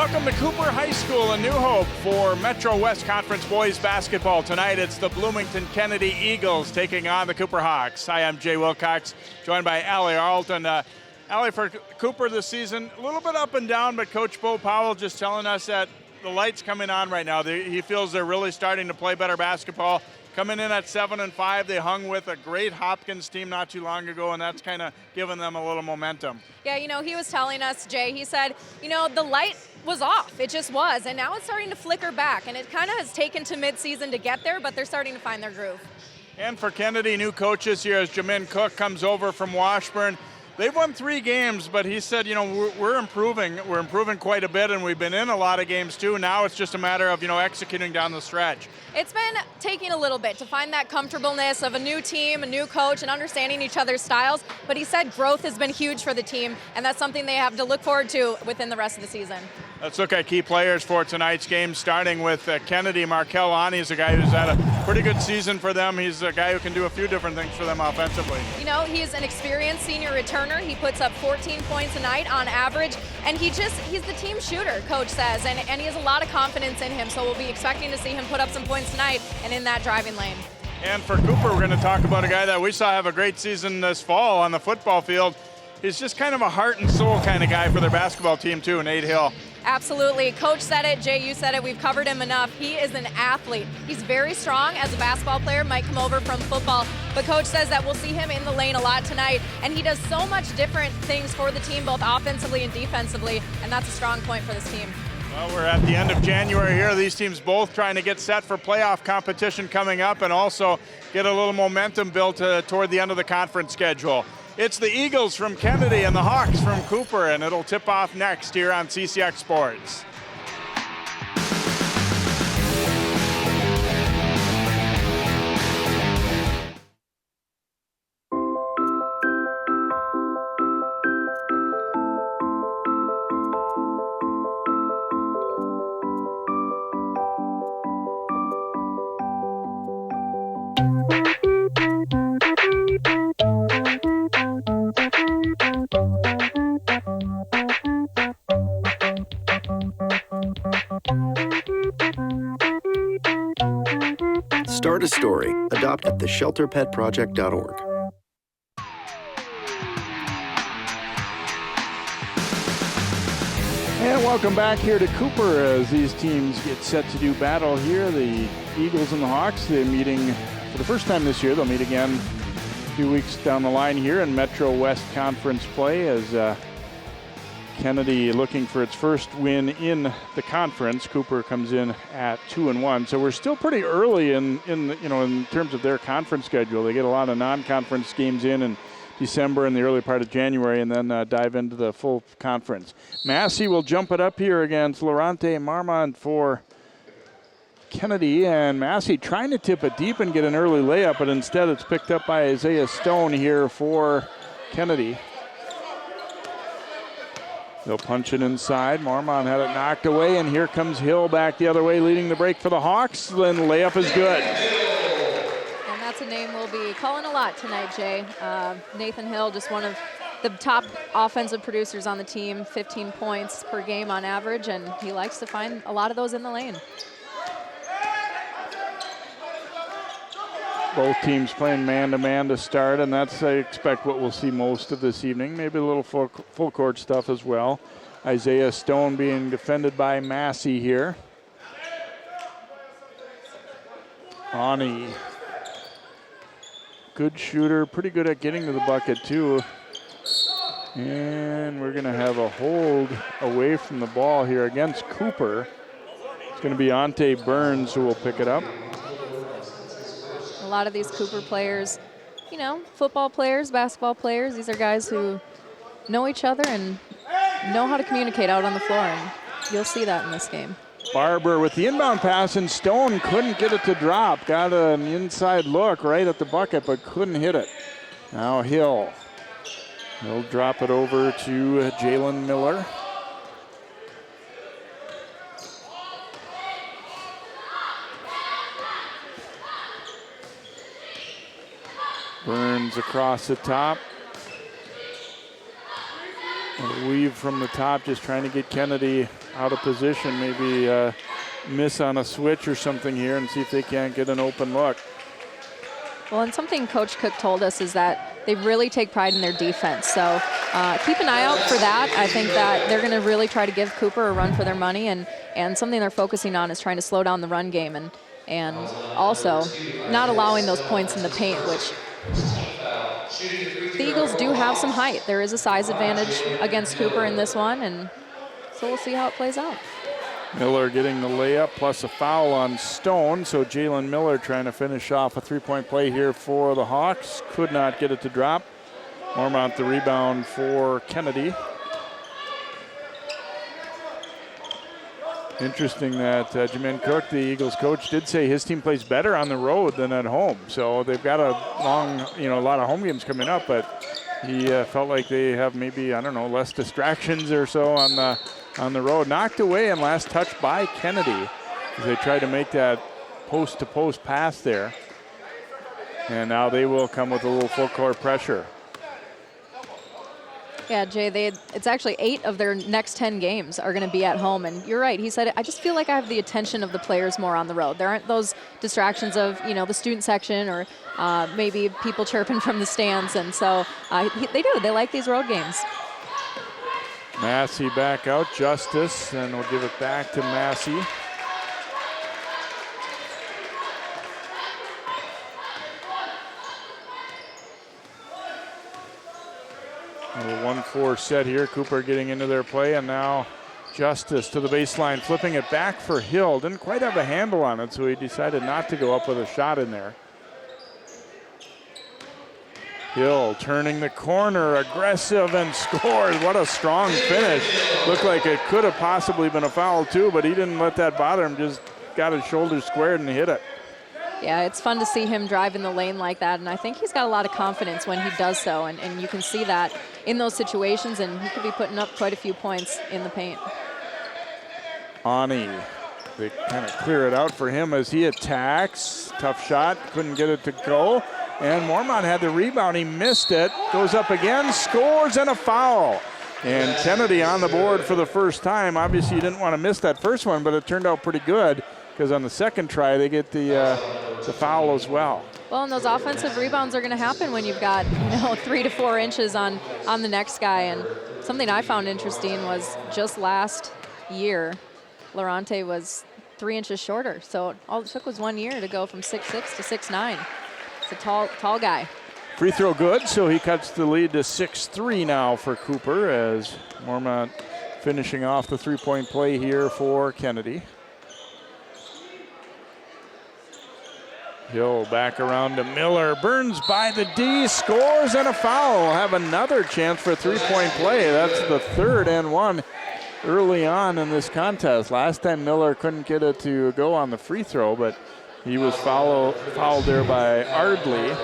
Welcome to Cooper High School in New Hope for Metro West Conference boys basketball. Tonight it's the Bloomington Kennedy Eagles taking on the Cooper Hawks. Hi, I'm Jay Wilcox, joined by Allie Arlton. Allie, for Cooper this season, a little bit up and down, but Coach Bo Powell just telling us that the light's coming on right now. He feels they're really starting to play better basketball. Coming in at 7-5, they hung with a great Hopkins team not too long ago, and that's kind of giving them a little momentum. Yeah, he was telling us, Jay, he said, the light was off. It just was, and now it's starting to flicker back, and it kind of has taken to midseason to get there, but they're starting to find their groove. And for Kennedy, new coaches here as Jamin Cook comes over from Washburn. They've won 3 games, but he said, we're improving. We're improving quite a bit, and we've been in a lot of games too. Now it's just a matter of, executing down the stretch. It's been taking a little bit to find that comfortableness of a new team, a new coach, and understanding each other's styles. But he said growth has been huge for the team, and that's something they have to look forward to within the rest of the season. Let's look at key players for tonight's game, starting with Kennedy. Markel Ani is a guy who's had a pretty good season for them. He's a guy who can do a few different things for them offensively. He's an experienced senior returner. He puts up 14 points a night on average, and he's the team shooter, Coach says, and he has a lot of confidence in him, so we'll be expecting to see him put up some points tonight and in that driving lane. And for Cooper, we're going to talk about a guy that we saw have a great season this fall on the football field. He's just kind of a heart and soul kind of guy for their basketball team too, Nate Hill. Absolutely. Coach said it, Jay, you said it, we've covered him enough. He is an athlete. He's very strong as a basketball player, might come over from football, but Coach says that we'll see him in the lane a lot tonight, and he does so much different things for the team, both offensively and defensively, and that's a strong point for this team. Well, we're at the end of January here. These teams both trying to get set for playoff competition coming up and also get a little momentum built toward the end of the conference schedule. It's the Eagles from Kennedy and the Hawks from Cooper, and it'll tip off next here on CCX Sports. Start a story. Adopt at theshelterpetproject.org. And welcome back here to Cooper as these teams get set to do battle here. The Eagles and the Hawks, they're meeting for the first time this year. They'll meet again a few weeks down the line here in Metro West Conference play as Kennedy looking for its first win in the conference. Cooper comes in at 2-1, so we're still pretty early in terms of their conference schedule. They get a lot of non-conference games in December and the early part of January, and then dive into the full conference. Massey will jump it up here against Laurente Marmont for Kennedy, and Massey trying to tip it deep and get an early layup, but instead it's picked up by Isaiah Stone here for Kennedy. They'll punch it inside. Marmont had it knocked away, and here comes Hill back the other way, leading the break for the Hawks. Then layup is good. And that's a name we'll be calling a lot tonight, Jay. Nathan Hill, just one of the top offensive producers on the team, 15 points per game on average, and he likes to find a lot of those in the lane. Both teams playing man-to-man to start, and that's, I expect, what we'll see most of this evening. Maybe a little full court stuff as well. Isaiah Stone being defended by Massey here. Ani, good shooter, pretty good at getting to the bucket too. And we're going to have a hold away from the ball here against Cooper. It's going to be Ante Burns who will pick it up. A lot of these Cooper players, football players, basketball players, these are guys who know each other and know how to communicate out on the floor, and you'll see that in this game. Barber with the inbound pass, and Stone couldn't get it to drop. Got an inside look right at the bucket, but couldn't hit it. Now Hill. He'll drop it over to Jalen Miller. Burns across the top. A weave from the top, just trying to get Kennedy out of position, maybe miss on a switch or something here and see if they can't get an open look. Well, and something Coach Cook told us is that they really take pride in their defense. So keep an eye out for that. I think that they're going to really try to give Cooper a run for their money, and something they're focusing on is trying to slow down the run game and also not allowing those points in the paint, which the Eagles do have some height. There is a size advantage against Cooper in this one, and so we'll see how it plays out. Miller getting the layup plus a foul on Stone, so Jalen Miller trying to finish off a three-point play here for the Hawks. Could not get it to drop. Mormont the rebound for Kennedy. Interesting that Jamin Cook, the Eagles coach, did say his team plays better on the road than at home. So they've got a lot of home games coming up, but he felt like they have maybe, I don't know, less distractions or so on the road. Knocked away and last touch by Kennedy as they tried to make that post-to-post pass there. And now they will come with a little full court pressure. Yeah, Jay, it's actually 8 of their next 10 games are going to be at home. And you're right. He said, I just feel like I have the attention of the players more on the road. There aren't those distractions of, the student section or maybe people chirping from the stands. And so they do. They like these road games. Massey back out. Justice, and we'll give it back to Massey. A 1-4 set here. Cooper getting into their play, and now Justice to the baseline, flipping it back for Hill. Didn't quite have a handle on it, so he decided not to go up with a shot in there. Hill turning the corner, aggressive, and scores. What a strong finish. Looked like it could have possibly been a foul too, but he didn't let that bother him. Just got his shoulders squared and hit it. Yeah, it's fun to see him drive in the lane like that, and I think he's got a lot of confidence when he does so, and you can see that in those situations, and he could be putting up quite a few points in the paint. Ani, they kind of clear it out for him as he attacks. Tough shot, couldn't get it to go, and Mormont had the rebound. He missed it, goes up again, scores, and a foul. And Kennedy on the board for the first time. Obviously, you didn't want to miss that first one, but it turned out pretty good, because on the second try, they get the foul as well. Well, and those offensive rebounds are going to happen when you've got 3 to 4 inches on the next guy. And something I found interesting was just last year, Laurente was 3 inches shorter. So all it took was 1 year to go from 6'6" to 6'9". It's a tall guy. Free throw good, so he cuts the lead to 6-3 now for Cooper as Mormont finishing off the three-point play here for Kennedy. Hill back around to Miller, burns by the D, scores, and a foul. We'll have another chance for a three-point play. That's the third and one early on in this contest. Last time Miller couldn't get it to go on the free throw, but he was fouled there by Ardley.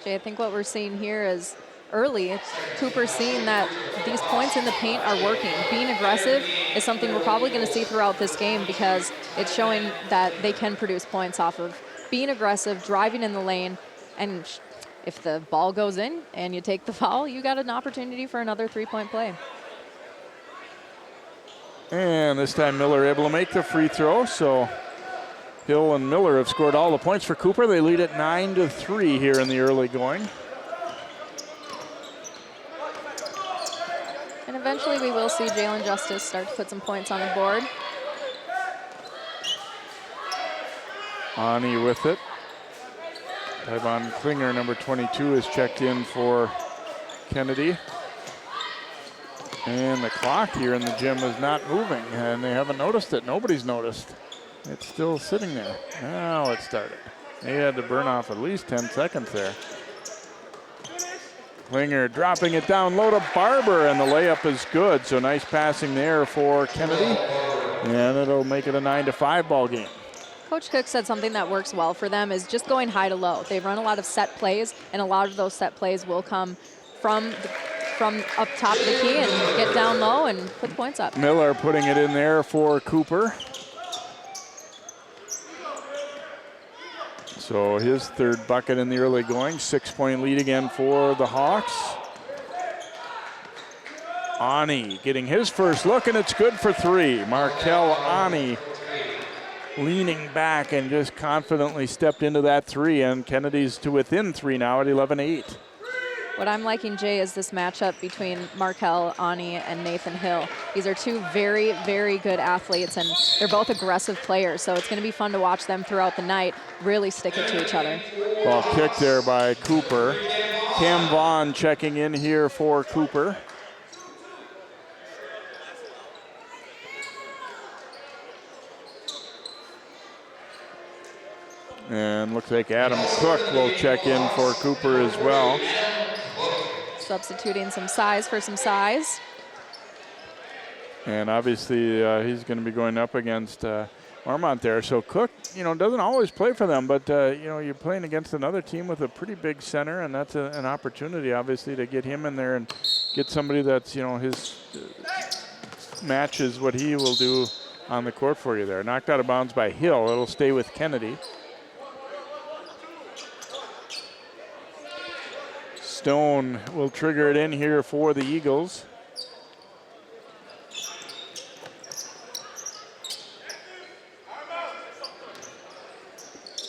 Jay, I think what we're seeing here is early, Cooper seeing that these points in the paint are working. Being aggressive is something we're probably going to see throughout this game because it's showing that they can produce points off of being aggressive, driving in the lane, and if the ball goes in and you take the foul, you got an opportunity for another three-point play. And this time Miller able to make the free throw, so Hill and Miller have scored all the points for Cooper. They lead at 9-3 here in the early going. And eventually we will see Jalen Justice start to put some points on the board. Ani with it. Tyvon Klinger, number 22, is checked in for Kennedy. And the clock here in the gym is not moving, and they haven't noticed it. Nobody's noticed. It's still sitting there. Now it started. They had to burn off at least 10 seconds there. Klinger dropping it down low to Barber, and the layup is good. So nice passing there for Kennedy, and it'll make it a 9-5 ball game. Coach Cook said something that works well for them is just going high to low. They run a lot of set plays, and a lot of those set plays will come from up top of the key and get down low and put the points up. Miller putting it in there for Cooper. So his third bucket in the early going. 6-point lead again for the Hawks. Ani getting his first look, and it's good for 3. Markel Ani leaning back and just confidently stepped into that 3, and Kennedy's to within 3 now at 11-8. What I'm liking, Jay, is this matchup between Markel, Ani, and Nathan Hill. These are 2 very, very good athletes, and they're both aggressive players, so it's going to be fun to watch them throughout the night really stick it to each other. Ball kicked there by Cooper. Cam Vaughn checking in here for Cooper. And looks like Adam Cook will check in for Cooper as well. Substituting some size for some size. And obviously he's going to be going up against Marmont there. So Cook, doesn't always play for them, but you're playing against another team with a pretty big center, and that's an opportunity, obviously, to get him in there and get somebody that's, his matches what he will do on the court for you there. Knocked out of bounds by Hill. It'll stay with Kennedy. Stone will trigger it in here for the Eagles.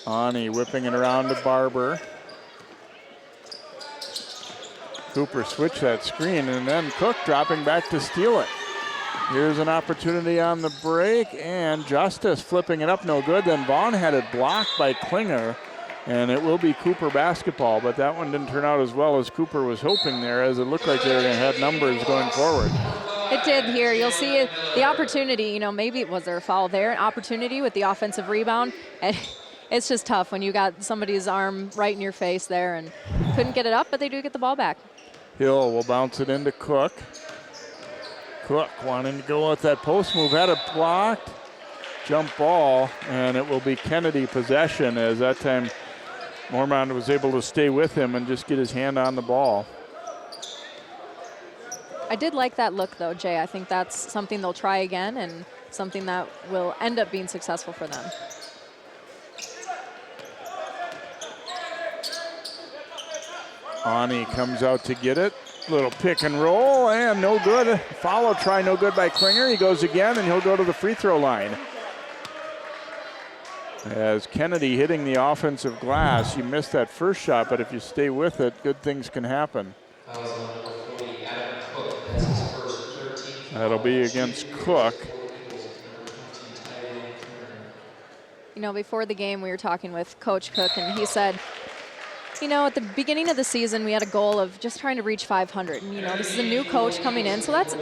Ani whipping it around to Barber. Cooper switched that screen, and then Cook dropping back to steal it. Here's an opportunity on the break, and Justice flipping it up, no good. Then Vaughn had it blocked by Klinger. And it will be Cooper basketball, but that one didn't turn out as well as Cooper was hoping there, as it looked like they were going to have numbers going forward. It did here. You'll see the opportunity, maybe was there a foul there, an opportunity with the offensive rebound. And it's just tough when you got somebody's arm right in your face there and couldn't get it up, but they do get the ball back. Hill will bounce it into Cook. Cook wanting to go with that post move, had it blocked. Jump ball, and it will be Kennedy possession, as that time Mormont was able to stay with him and just get his hand on the ball. I did like that look, though, Jay. I think that's something they'll try again and something that will end up being successful for them. Ani comes out to get it. Little pick and roll, and no good. Follow try, no good by Klinger. He goes again, and he'll go to the free throw line. As Kennedy hitting the offensive glass, you missed that first shot, but if you stay with it, good things can happen. That'll be against Cook. Before the game, we were talking with Coach Cook, and he said, at the beginning of the season, we had a goal of just trying to reach 500. And, this is a new coach coming in, so that's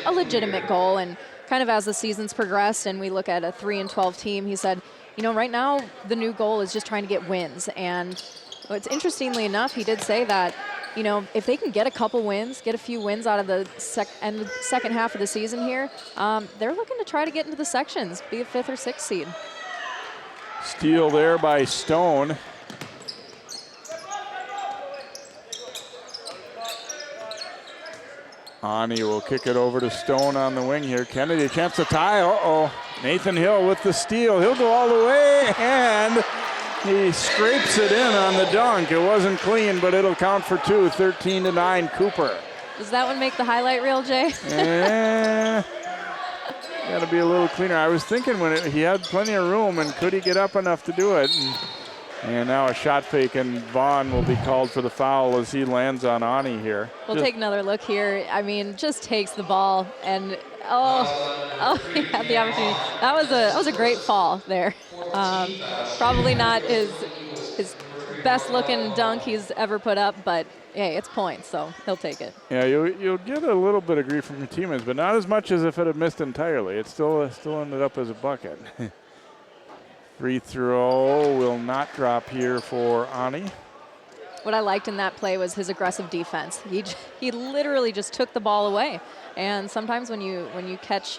a legitimate goal. And kind of as the season's progressed and we look at a 3-12 team, he said, right now the new goal is just trying to get wins. And it's interestingly enough, he did say that, if they can get a couple wins, get a few wins out of the second half of the season here, they're looking to try to get into the sections, be a 5th or 6th seed. Steal there by Stone. Ani will kick it over to Stone on the wing here. Kennedy, a chance to tie. Uh-oh. Nathan Hill with the steal. He'll go all the way, and he scrapes it in on the dunk. It wasn't clean, but it'll count for 2, 13-9 Cooper. Does that one make the highlight reel, Jay? Got to be a little cleaner. I was thinking he had plenty of room, and could he get up enough to do it? And now a shot fake, and Vaughn will be called for the foul as he lands on Ani here. We'll take another look here. Just takes the ball, and he had the opportunity. That was a great fall there. Probably not his best looking dunk he's ever put up, but hey, it's points, so he'll take it. Yeah, you'll get a little bit of grief from your teammates, but not as much as if it had missed entirely. It still ended up as a bucket. Free throw will not drop here for Ani. What I liked in that play was his aggressive defense. He literally just took the ball away. And sometimes when you catch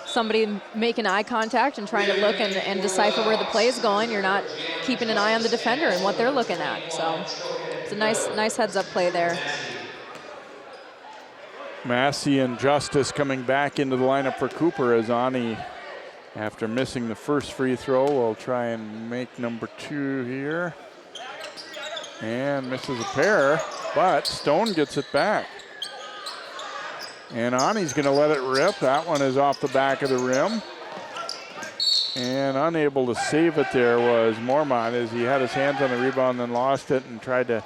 somebody making eye contact and trying to look and decipher where the play is going, you're not keeping an eye on the defender and what they're looking at. So it's a nice heads-up play there. Massey and Justice coming back into the lineup for Cooper as Ani, after missing the first free throw, will try and make number 2 here. And misses a pair, but Stone gets it back. And he's going to let it rip. That one is off the back of the rim. And unable to save it there was Mormont as he had his hands on the rebound and lost it and tried to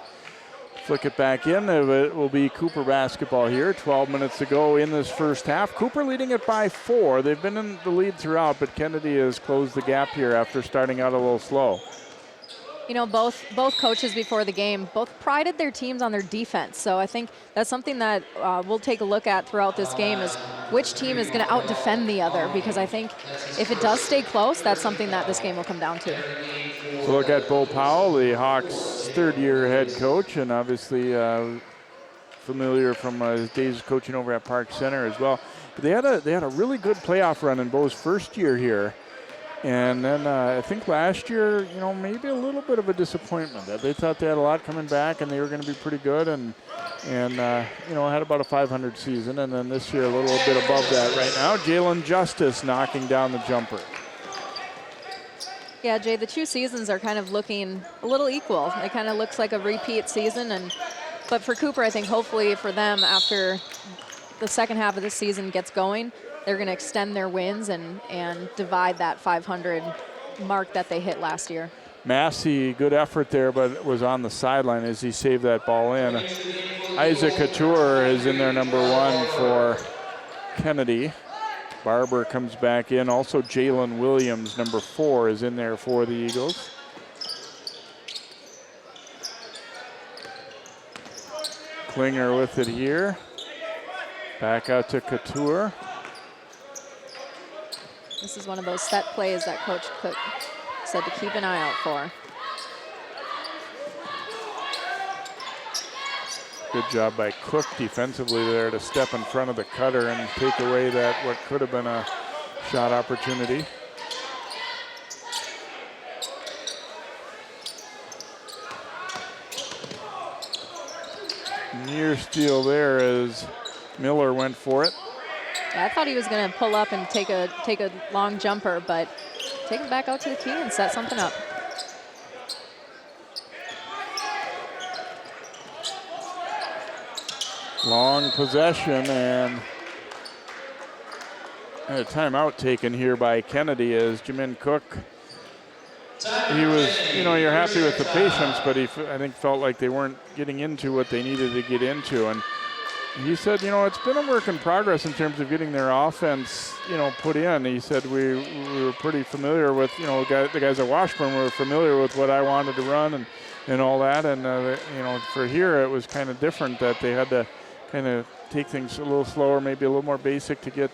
flick it back in. It will be Cooper basketball here. 12 minutes to go in this first half. Cooper leading it by 4. They've been in the lead throughout, but Kennedy has closed the gap here after starting out a little slow. You know, both coaches before the game both prided their teams on their defense. So I think that's something that we'll take a look at throughout this game is which team is going to out-defend the other, because I think if it does stay close, that's something that this game will come down to. So look at Bo Powell, the Hawks' third-year head coach, and obviously familiar from his days coaching over at Park Center as well. But they had a really good playoff run in Bo's first year here. And then I think last year, you know, maybe a little bit of a disappointment that they thought they had a lot coming back and they were going to be pretty good and you know, had about a 500 season. And then this year a little bit above that right now. Jalen Justice knocking down the jumper. Yeah, Jay, the two seasons are kind of looking a little equal. It kind of looks like a repeat season. But for Cooper, I think hopefully for them after the second half of the season gets going, they're going to extend their wins and divide that 500 mark that they hit last year. Massey, good effort there, but was on the sideline as he saved that ball in. Isaac Couture is in there, number 1 for Kennedy. Barber comes back in. Also Jalen Williams, number 4, is in there for the Eagles. Klinger with it here. Back out to Couture. This is one of those set plays that Coach Cook said to keep an eye out for. Good job by Cook defensively there to step in front of the cutter and take away that what could have been a shot opportunity. Near steal there as Miller went for it. Yeah, I thought he was going to pull up and take a long jumper, but take it back out to the key and set something up. Long possession and a timeout taken here by Kennedy as Jamin Cook. He was, you know, you're happy with the patience, but he, I think, felt like they weren't getting into what they needed to get into. And he said, you know, it's been a work in progress in terms of getting their offense, you know, put in. He said we were pretty familiar with, you know, the guys at Washburn were familiar with what I wanted to run and all that. And, you know, for here it was kind of different that they had to kind of take things a little slower, maybe a little more basic to get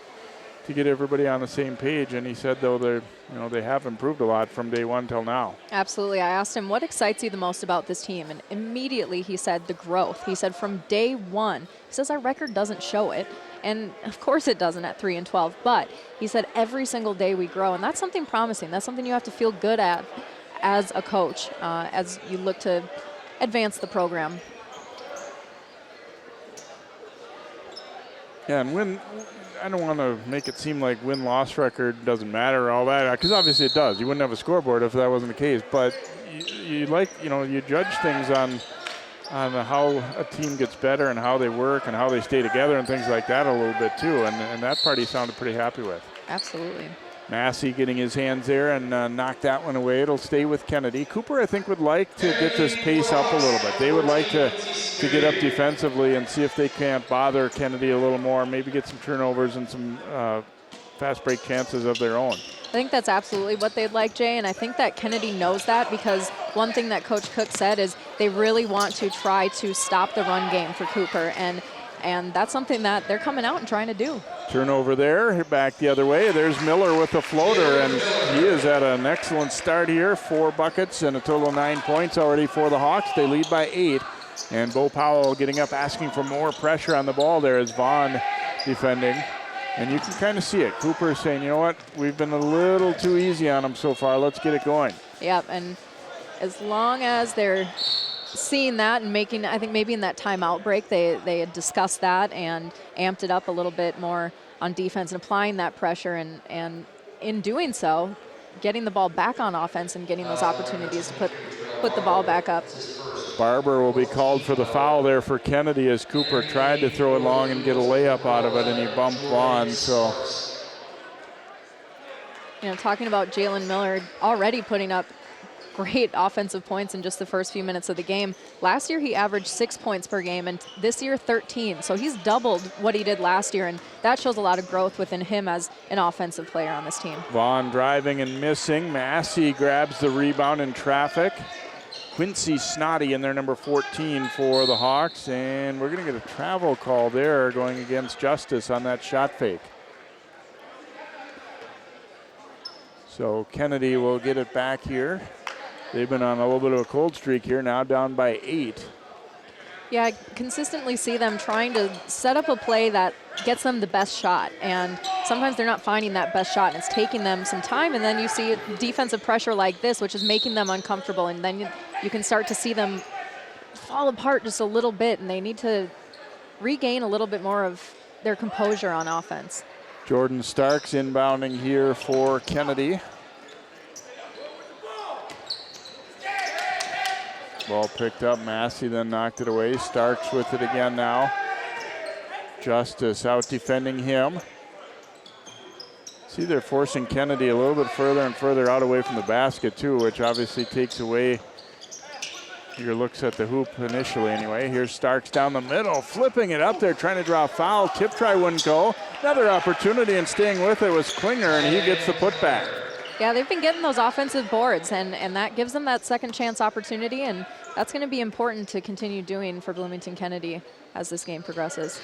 everybody on the same page. And he said, though, they have improved a lot from day one till now. Absolutely. I asked him, what excites you the most about this team? And immediately he said the growth. He said from day one, he says our record doesn't show it. And of course it doesn't at 3-12, but he said every single day we grow. And that's something promising. That's something you have to feel good at as a coach, as you look to advance the program. Yeah, and I don't want to make it seem like win-loss record doesn't matter or all that, because obviously it does. You wouldn't have a scoreboard if that wasn't the case. But you judge things on how a team gets better and how they work and how they stay together and things like that a little bit too. And that part he sounded pretty happy with. Absolutely. Massey getting his hands there and knocked that one away. It'll stay with Kennedy. Cooper, I think, would like to get this pace up a little bit. They would like to get up defensively and see if they can't bother Kennedy a little more, maybe get some turnovers and some fast break chances of their own. I think that's absolutely what they'd like, Jay, and I think that Kennedy knows that, because one thing that Coach Cook said is they really want to try to stop the run game for Cooper, and that's something that they're coming out and trying to do. Turnover there, back the other way. There's Miller with the floater, and he is at an excellent start here. 4 buckets and a total of 9 points already for the Hawks. They lead by 8, and Bo Powell getting up, asking for more pressure on the ball there as Vaughn defending. And you can kind of see it. Cooper is saying, you know what, we've been a little too easy on them so far. Let's get it going. Yep, and as long as they're seeing that and making, I think maybe in that timeout break they had discussed that and amped it up a little bit more on defense and applying that pressure, and in doing so, getting the ball back on offense and getting those opportunities to put the ball back up. Barber will be called for the foul there for Kennedy as Cooper tried to throw it long and get a layup out of it, and he bumped Vaughn. So, talking about Jalen Miller already putting up great offensive points in just the first few minutes of the game. Last year he averaged 6 points per game, and this year 13. So he's doubled what he did last year, and that shows a lot of growth within him as an offensive player on this team. Vaughn driving and missing. Massey grabs the rebound in traffic. Quincy Snoddy in there, number 14 for the Hawks, and we're going to get a travel call there going against Justice on that shot fake. So Kennedy will get it back here. They've been on a little bit of a cold streak here, now down by 8. Yeah, I consistently see them trying to set up a play that gets them the best shot, and sometimes they're not finding that best shot, and it's taking them some time, and then you see defensive pressure like this, which is making them uncomfortable, and then you can start to see them fall apart just a little bit, and they need to regain a little bit more of their composure on offense. Jordan Starks inbounding here for Kennedy. Ball picked up. Massey then knocked it away. Starks with it again now. Justice out defending him. See, they're forcing Kennedy a little bit further and further out away from the basket too, which obviously takes away your looks at the hoop initially anyway. Here's Starks down the middle, flipping it up there, trying to draw a foul. Tip try wouldn't go. Another opportunity, and staying with it was Klinger, and he gets the putback. Yeah, they've been getting those offensive boards, and that gives them that second chance opportunity, and that's going to be important to continue doing for Bloomington Kennedy as this game progresses.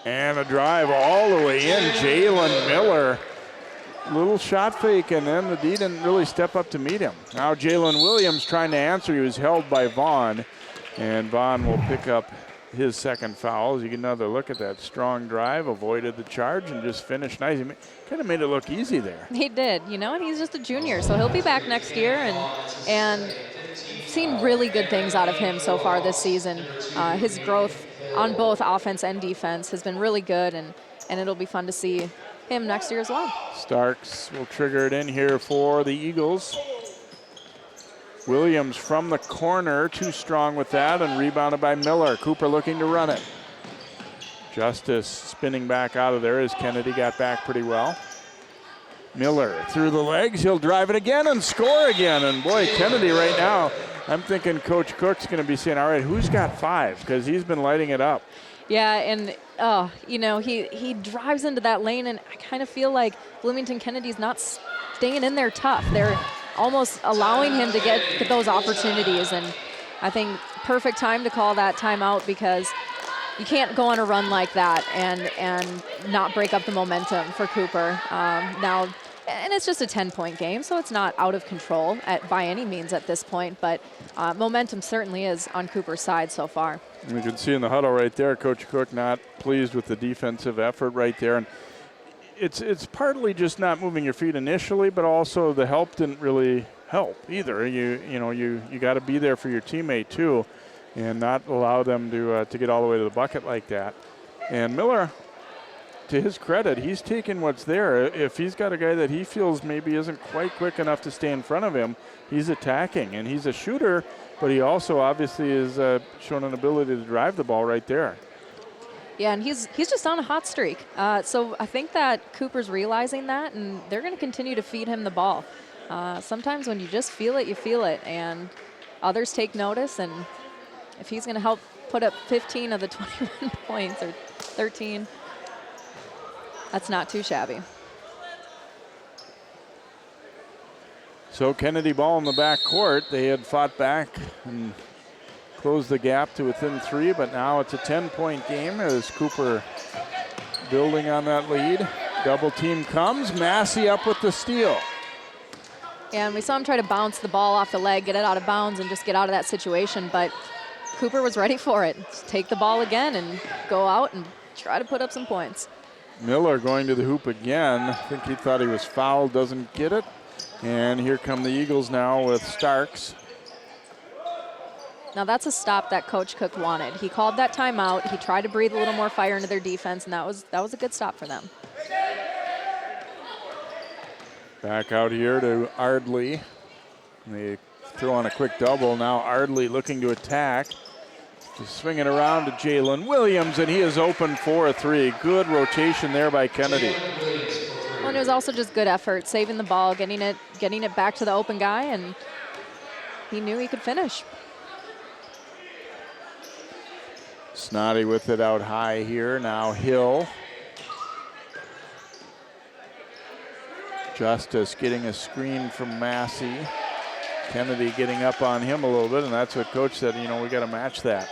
And a drive all the way in. Jalen Miller, little shot fake, and then the D didn't really step up to meet him. Now Jalen Williams trying to answer. He was held by Vaughn, and Vaughn will pick up his second foul. As you get another look at that strong drive, avoided the charge, and just finished nice. He kind of made it look easy there. He did, and he's just a junior, so he'll be back next year, and seen really good things out of him so far this season. His growth on both offense and defense has been really good, and it'll be fun to see him next year as well. Starks will trigger it in here for the Eagles. Williams from the corner, too strong with that, and rebounded by Miller. Cooper looking to run it. Justice spinning back out of there as Kennedy got back pretty well. Miller through the legs, he'll drive it again and score again. And boy, Kennedy right now, I'm thinking Coach Cook's going to be saying, all right, who's got 5? Because he's been lighting it up. Yeah, and he drives into that lane, and I kind of feel like Bloomington Kennedy's not staying in there tough. They're almost allowing him to get those opportunities, and I think perfect time to call that timeout, because you can't go on a run like that and not break up the momentum for Cooper. Now, and it's just a 10-point game, so it's not out of control by any means at this point, but momentum certainly is on Cooper's side so far. You can see in the huddle right there, Coach Cook not pleased with the defensive effort right there. And it's partly just not moving your feet initially, but also the help didn't really help either. You got to be there for your teammate too, and not allow them to get all the way to the bucket like that. And Miller, to his credit, he's taking what's there. If he's got a guy that he feels maybe isn't quite quick enough to stay in front of him, he's attacking. And he's a shooter, but he also obviously is shown an ability to drive the ball right there. Yeah, and he's just on a hot streak. So I think that Cooper's realizing that, and they're going to continue to feed him the ball. Sometimes when you just feel it, you feel it, and others take notice. And if he's going to help put up 15 of the 21 points or 13, that's not too shabby. So Kennedy ball in the back court. They had fought back and closed the gap to within 3, but now it's a 10-point game as Cooper building on that lead. Double team comes. Massey up with the steal. Yeah, and we saw him try to bounce the ball off the leg, get it out of bounds, and just get out of that situation, but Cooper was ready for it. Just take the ball again and go out and try to put up some points. Miller going to the hoop again. I think he thought he was fouled, doesn't get it. And here come the Eagles now with Starks. Now that's a stop that Coach Cook wanted. He called that timeout. He tried to breathe a little more fire into their defense, and that was a good stop for them. Back out here to Ardley. They throw on a quick double. Now Ardley looking to attack. Just swing it around to Jalen Williams, and he is open for a three. Good rotation there by Kennedy. Well, and it was also just good effort, saving the ball, getting it back to the open guy, and he knew he could finish. Snoddy with it out high here. Now Hill. Justice getting a screen from Massey. Kennedy getting up on him a little bit, and that's what coach said, you know, we got to match that.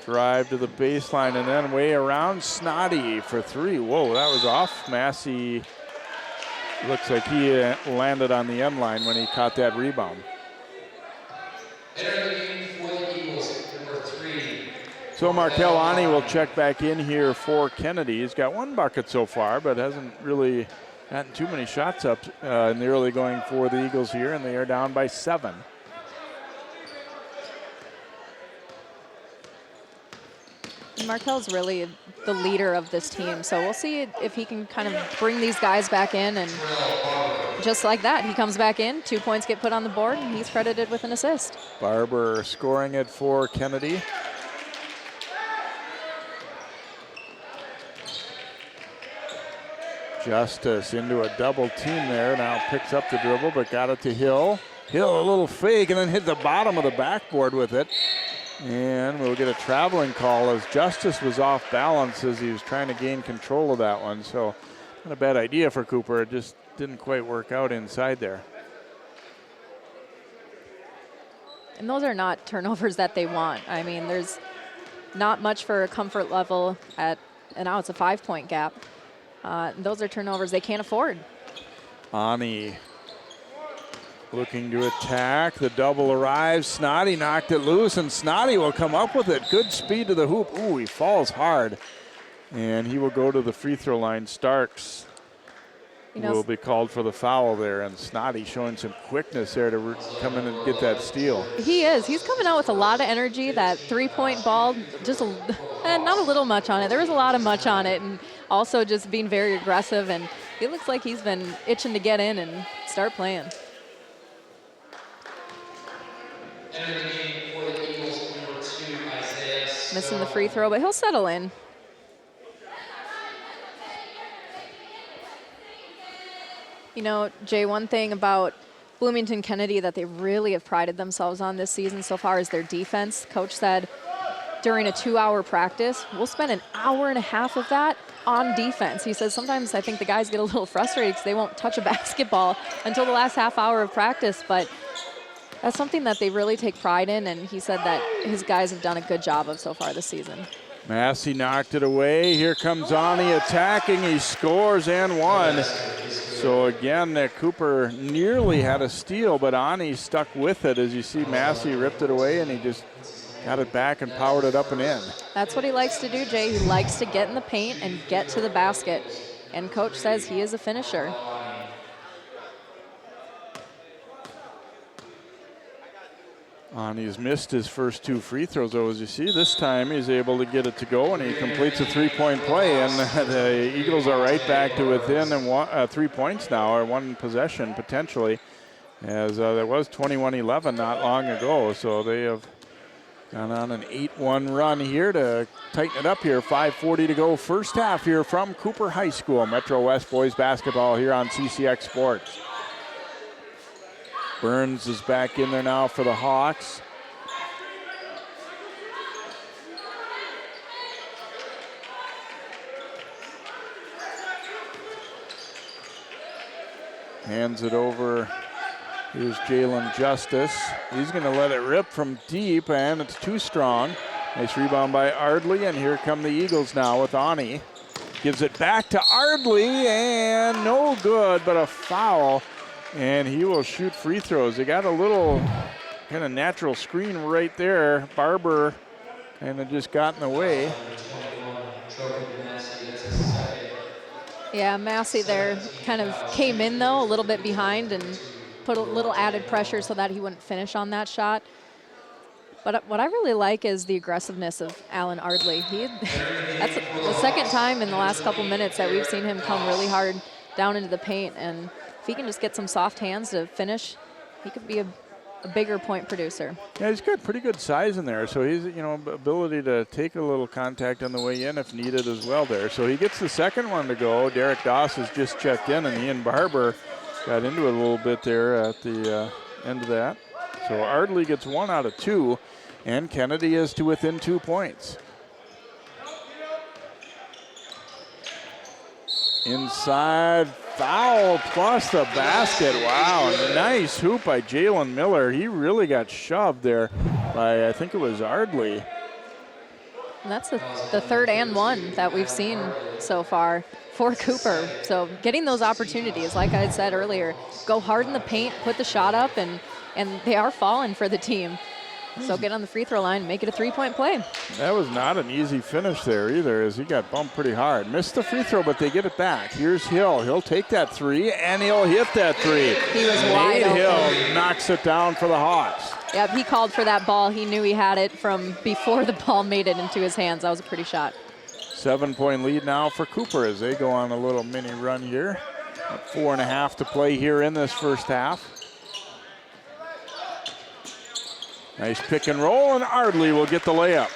Drive to the baseline and then way around. Snoddy for three. Whoa, that was off. Massey looks like he landed on the end line when he caught that rebound. So Markel Ani will check back in here for Kennedy. He's got one bucket so far, but hasn't really gotten too many shots up in the early going for the Eagles here, and they are down by 7. Markel's really the leader of this team, so we'll see if he can kind of bring these guys back in, and just like that, he comes back in, 2 points get put on the board, and he's credited with an assist. Barber scoring it for Kennedy. Justice into a double team there. Now picks up the dribble, but got it to Hill. Hill a little fake and then hit the bottom of the backboard with it. And we'll get a traveling call as Justice was off balance as he was trying to gain control of that one. So not a bad idea for Cooper. It just didn't quite work out inside there. And those are not turnovers that they want. I mean, there's not much for a comfort level and now it's a 5-point gap. Those are turnovers they can't afford. Ani looking to attack. The double arrives. Snoddy knocked it loose, and Snoddy will come up with it. Good speed to the hoop. Ooh, he falls hard. And he will go to the free throw line. Starks will be called for the foul there, and Snoddy showing some quickness there to come in and get that steal. He is. He's coming out with a lot of energy. That 3-point ball, just not a little much on it. There was a lot of much on it, and also just being very aggressive, and it looks like he's been itching to get in and start playing. Missing the free throw, but he'll settle in. You know, Jay, one thing about Bloomington Kennedy that they really have prided themselves on this season so far is their defense. Coach said during a 2-hour practice, we'll spend an hour and a half of that on defense. He says sometimes I think the guys get a little frustrated because they won't touch a basketball until the last half hour of practice, but that's something that they really take pride in, and he said that his guys have done a good job of so far this season. Massey knocked it away. Here comes Ani attacking. He scores and one. So again, Cooper nearly had a steal, but Ani stuck with it. As you see, Massey ripped it away, and he just got it back and powered it up and in. That's what he likes to do, Jay. He likes to get in the paint and get to the basket. And Coach says he is a finisher. He's missed his first 2 free throws, though, as you see. This time he's able to get it to go, and he completes a 3-point play. And the Eagles are right back to within 3 points now, or 1 possession potentially, as there was 21-11 not long ago. So they have gone on an 8-1 run here to tighten it up here. 5:40 to go first half here from Cooper High School. Metro West boys basketball here on CCX Sports. Burns is back in there now for the Hawks. Hands it over. Here's Jalen Justice. He's going to let it rip from deep, and it's too strong. Nice rebound by Ardley, and here come the Eagles now with Ani. Gives it back to Ardley, and no good, but a foul. And he will shoot free throws. They got a little kind of natural screen right there. Barber kind of just got in the way. Yeah, Massey there kind of came in, though, a little bit behind and put a little added pressure so that he wouldn't finish on that shot. But what I really like is the aggressiveness of Alan Ardley. That's the second time in the last couple minutes that we've seen him come really hard down into the paint, and he can just get some soft hands to finish, he could be a bigger point producer. Yeah, he's got pretty good size in there, so he's, ability to take a little contact on the way in if needed as well there. So he gets the second one to go. Derek Doss has just checked in, and Ian Barber got into it a little bit there at the end of that. So Ardley gets 1 out of 2, and Kennedy is to within 2 points. Inside, foul plus the basket. Wow, nice hoop by Jalen Miller. He really got shoved there by, I think it was Ardley. And that's the third and one that we've seen so far for Cooper. So getting those opportunities, like I said earlier, go hard in the paint, put the shot up, and they are falling for the team. So get on the free throw line, make it a 3-point play. That was not an easy finish there either, as he got bumped pretty hard. Missed the free throw, but they get it back. Here's Hill. He'll take that 3, and he'll hit that 3. He was wide open. Hill knocks it down for the Hawks. Yep, he called for that ball. He knew he had it from before the ball made it into his hands. That was a pretty shot. 7-point lead now for Cooper as they go on a little mini run here. 4.5 to play here in this first half. Nice pick and roll, and Ardley will get the layup.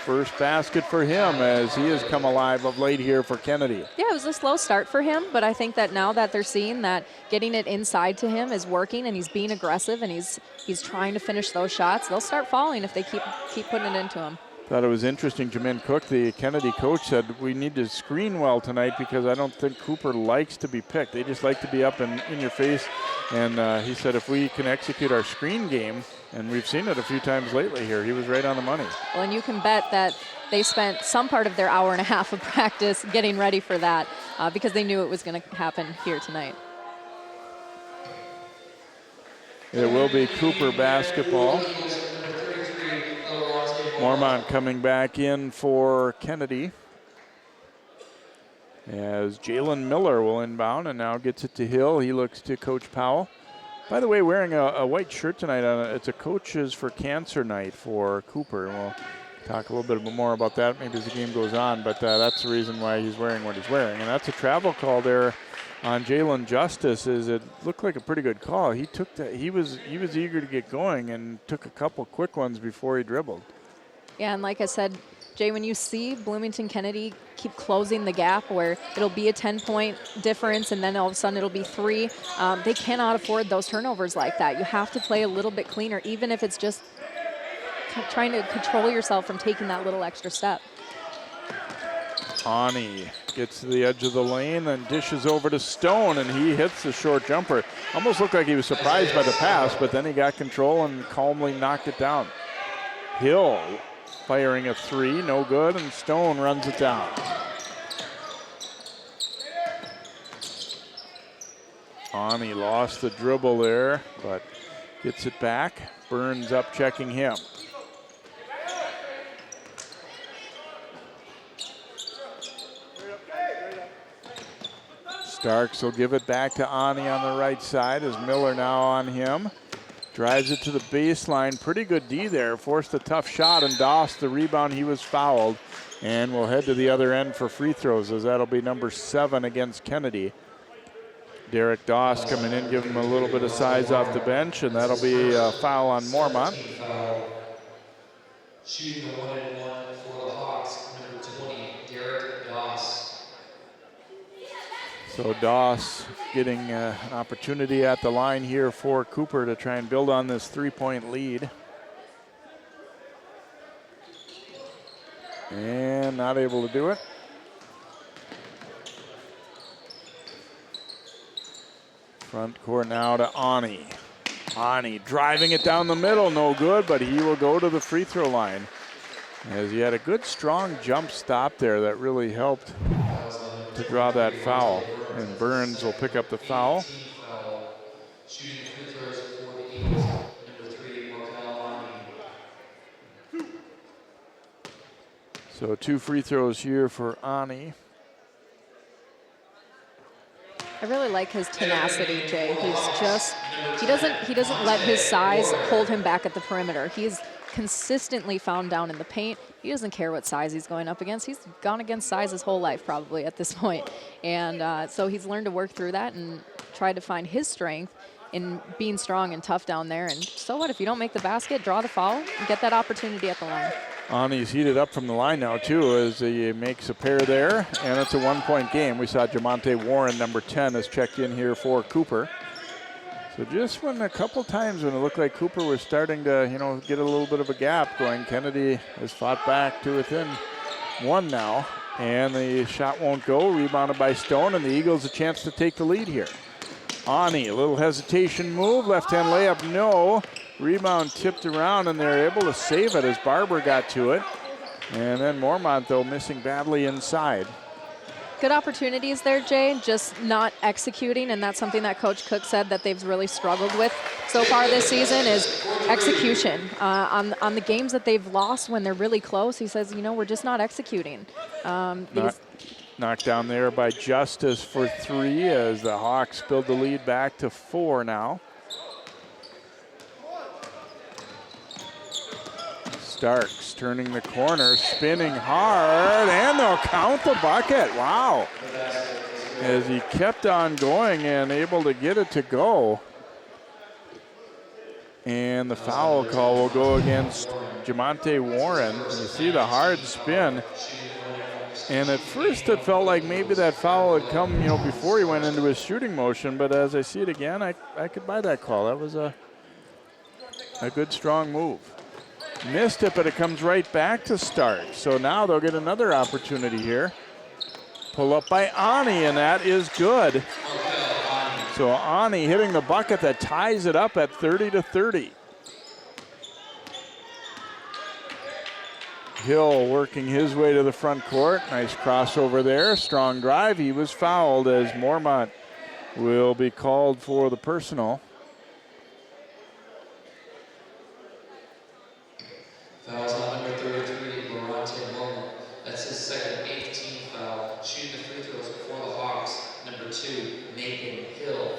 First basket for him as he has come alive of late here for Kennedy. Yeah, it was a slow start for him, but I think that now that they're seeing that getting it inside to him is working, and he's being aggressive, and he's trying to finish those shots, they'll start falling if they keep putting it into him. Thought it was interesting. Jamin Cook, the Kennedy coach, said we need to screen well tonight because I don't think Cooper likes to be picked. They just like to be up in your face. And he said if we can execute our screen game, and we've seen it a few times lately here, he was right on the money. Well, and you can bet that they spent some part of their hour and a half of practice getting ready for that because they knew it was going to happen here tonight. It will be Cooper basketball. Mormont coming back in for Kennedy as Jalen Miller will inbound and now gets it to Hill. He looks to Coach Powell. By the way, wearing a white shirt tonight. It's a Coaches for Cancer night for Cooper. And we'll talk a little bit more about that maybe as the game goes on, but that's the reason why he's wearing what he's wearing. And that's a travel call there on Jalen Justice. It looked like a pretty good call. He took that. He was eager to get going and took a couple quick ones before he dribbled. Yeah, and like I said, Jay, when you see Bloomington Kennedy keep closing the gap where it'll be a 10-point difference and then all of a sudden it'll be 3, they cannot afford those turnovers like that. You have to play a little bit cleaner, even if it's just trying to control yourself from taking that little extra step. Ani gets to the edge of the lane and dishes over to Stone, and he hits the short jumper. Almost looked like he was surprised by the pass, but then he got control and calmly knocked it down. Hill firing a 3, no good, and Stone runs it down. Ani lost the dribble there, but gets it back. Burns up checking him. Starks will give it back to Ani on the right side as Miller now on him. Drives it to the baseline. Pretty good D there. Forced a tough shot, and Doss, the rebound, he was fouled. And we'll head to the other end for free throws, as that'll be number 7 against Kennedy. Derek Doss coming in, giving him a little bit of size off the bench, and that'll be a foul on Mormont. Shooting the 1-and-1 for the Hawks, number 20, Derek Doss. So Doss getting an opportunity at the line here for Cooper to try and build on this 3-point lead. And not able to do it. Front court now to Ani. Ani driving it down the middle, no good, but he will go to the free throw line as he had a good strong jump stop there that really helped to draw that foul. And Burns will pick up the foul. So 2 free throws here for Ani. I really like his tenacity, Jay. He doesn't let his size hold him back at the perimeter. He's consistently found down in the paint. He doesn't care what size he's going up against. He's gone against size his whole life probably at this point. And so he's learned to work through that and tried to find his strength in being strong and tough down there. And so what? If you don't make the basket, draw the foul, and get that opportunity at the line. Ani's heated up from the line now, too, as he makes a pair there, and it's a 1-point game. We saw Jamonte Warren, number 10, has checked in here for Cooper. So just when a couple times when it looked like Cooper was starting to, get a little bit of a gap going, Kennedy has fought back to within one now, and the shot won't go. Rebounded by Stone, and the Eagles a chance to take the lead here. Ani, a little hesitation move, left-hand layup, no. Rebound tipped around, and they're able to save it as Barber got to it. And then Mormont, though, missing badly inside. Good opportunities there, Jay, just not executing, and that's something that Coach Cook said that they've really struggled with so far this season is execution. On the games that they've lost when they're really close, he says, we're just not executing. Knocked down there by Justice for 3 as the Hawks build the lead back to 4 now. Starks turning the corner, spinning hard, and they'll count the bucket. Wow. As he kept on going and able to get it to go. And the foul call will go against Jamonte Warren. You see the hard spin. And at first it felt like maybe that foul had come, before he went into his shooting motion. But as I see it again, I could buy that call. That was a good, strong move. Missed it, but it comes right back to Stark. So now they'll get another opportunity here. Pull up by Ani, and that is good. So Ani hitting the bucket that ties it up at 30-30. Hill working his way to the front court. Nice crossover there. Strong drive. He was fouled as Mormont will be called for the personal. Fouls on number 33, Laurente Mormont. That's his second 18th foul. Shooting the free throws for the Hawks, number 2, Nathan Hill.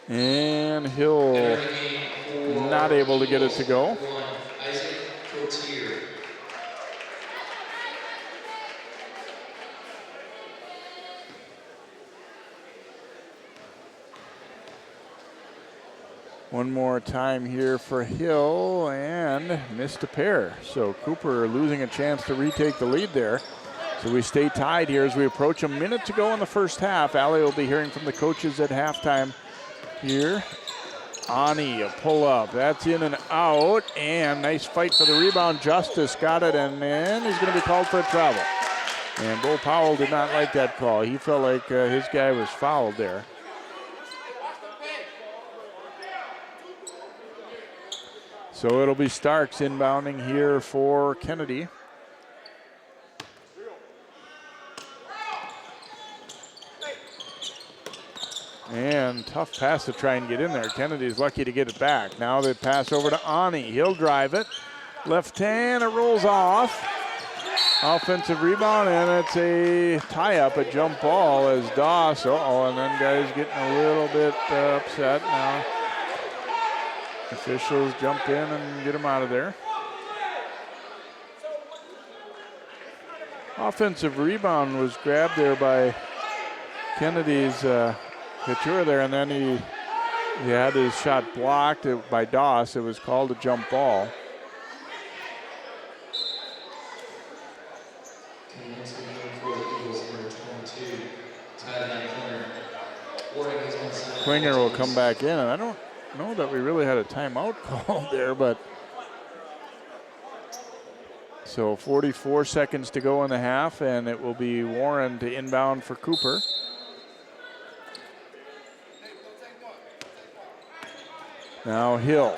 And Hill not able to get it to go. Isaac Cotier. One more time here for Hill, and missed a pair. So Cooper losing a chance to retake the lead there. So we stay tied here as we approach a minute to go in the first half. Allie will be hearing from the coaches at halftime here. Ani, a pull-up. That's in and out, and nice fight for the rebound. Justice got it, and then he's going to be called for a travel. And Bo Powell did not like that call. He felt like his guy was fouled there. So it'll be Starks inbounding here for Kennedy. And tough pass to try and get in there. Kennedy's lucky to get it back. Now they pass over to Ani. He'll drive it. Left hand, it rolls off. Offensive rebound, and it's a tie-up, a jump ball as Doss. And then guys getting a little bit upset now. Officials jump in and get him out of there. Offensive rebound was grabbed there by Kennedy's Couture there, and then he had his shot blocked by Doss. It was called a jump ball. Klinger will come back in, and I don't know that we really had a timeout called there, but so 44 seconds to go in the half, and it will be Warren to inbound for Cooper. Now Hill.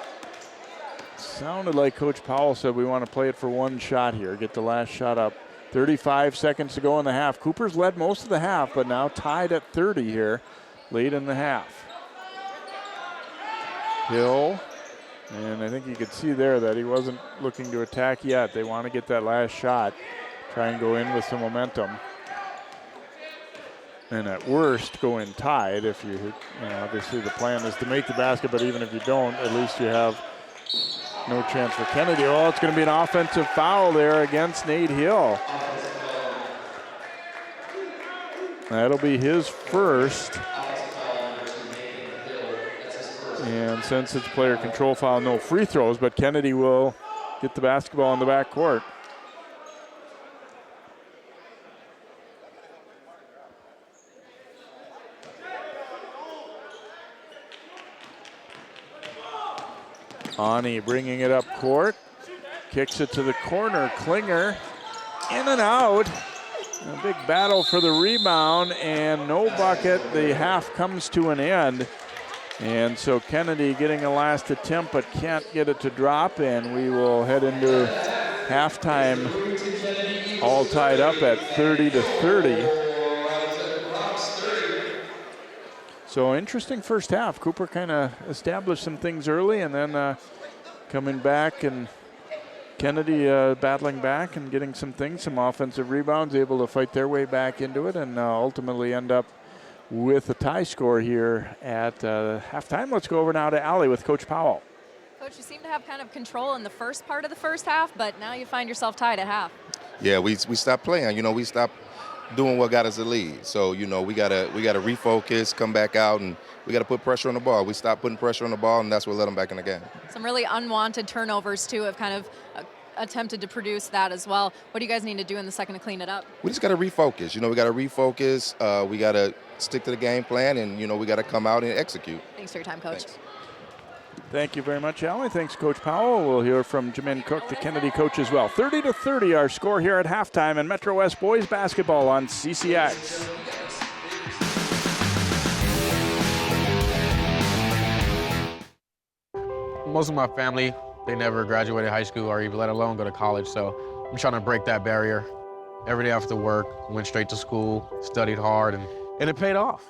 Sounded like Coach Powell said we want to play it for one shot here, get the last shot up. 35 seconds to go in the half. Cooper's led most of the half, but now tied at 30 here late in the half. Hill, and I think you could see there that he wasn't looking to attack yet. They want to get that last shot, try and go in with some momentum. And at worst, go in tied if you obviously the plan is to make the basket, but even if you don't, at least you have no chance for Kennedy. Oh, it's going to be an offensive foul there against Nate Hill. That'll be his first. And since it's player control foul, no free throws, but Kennedy will get the basketball in the back court. Ani bringing it up court, kicks it to the corner. Klinger in and out. A big battle for the rebound and no bucket. The half comes to an end. And so Kennedy getting a last attempt but can't get it to drop, and we will head into halftime all tied up at 30-30. So interesting first half. Cooper kind of established some things early and then coming back, and Kennedy battling back and getting some things, some offensive rebounds, able to fight their way back into it and ultimately end up with a tie score here at halftime. Let's go over now to Allie with Coach Powell. Coach, you seem to have kind of control in the first part of the first half, but now you find yourself tied at half. Yeah, we stopped playing. We stopped doing what got us the lead. So, we gotta refocus, come back out, and we gotta put pressure on the ball. We stopped putting pressure on the ball, and that's what let them back in the game. Some really unwanted turnovers, too, have kind of attempted to produce that as well. What do you guys need to do in the second to clean it up? We just got to refocus. We got to refocus. We got to stick to the game plan, and, we got to come out and execute. Thanks for your time, Coach. Thanks. Thank you very much, Allie. Thanks, Coach Powell. We'll hear from Jamin Cook, the Kennedy coach, as well. 30-30 our score here at halftime in Metro West boys basketball on CCX. Most of my family, they never graduated high school or even let alone go to college, so I'm trying to break that barrier. Every day after work, went straight to school, studied hard, and it paid off.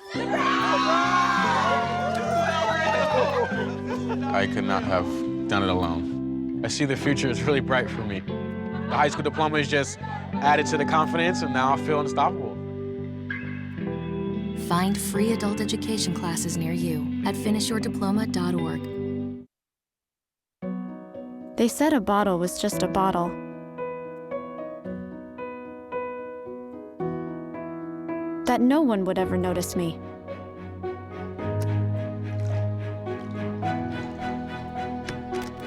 I could not have done it alone. I see the future is really bright for me. The high school diploma is just added to the confidence, and now I feel unstoppable. Find free adult education classes near you at finishyourdiploma.org. They said a bottle was just a bottle. That no one would ever notice me.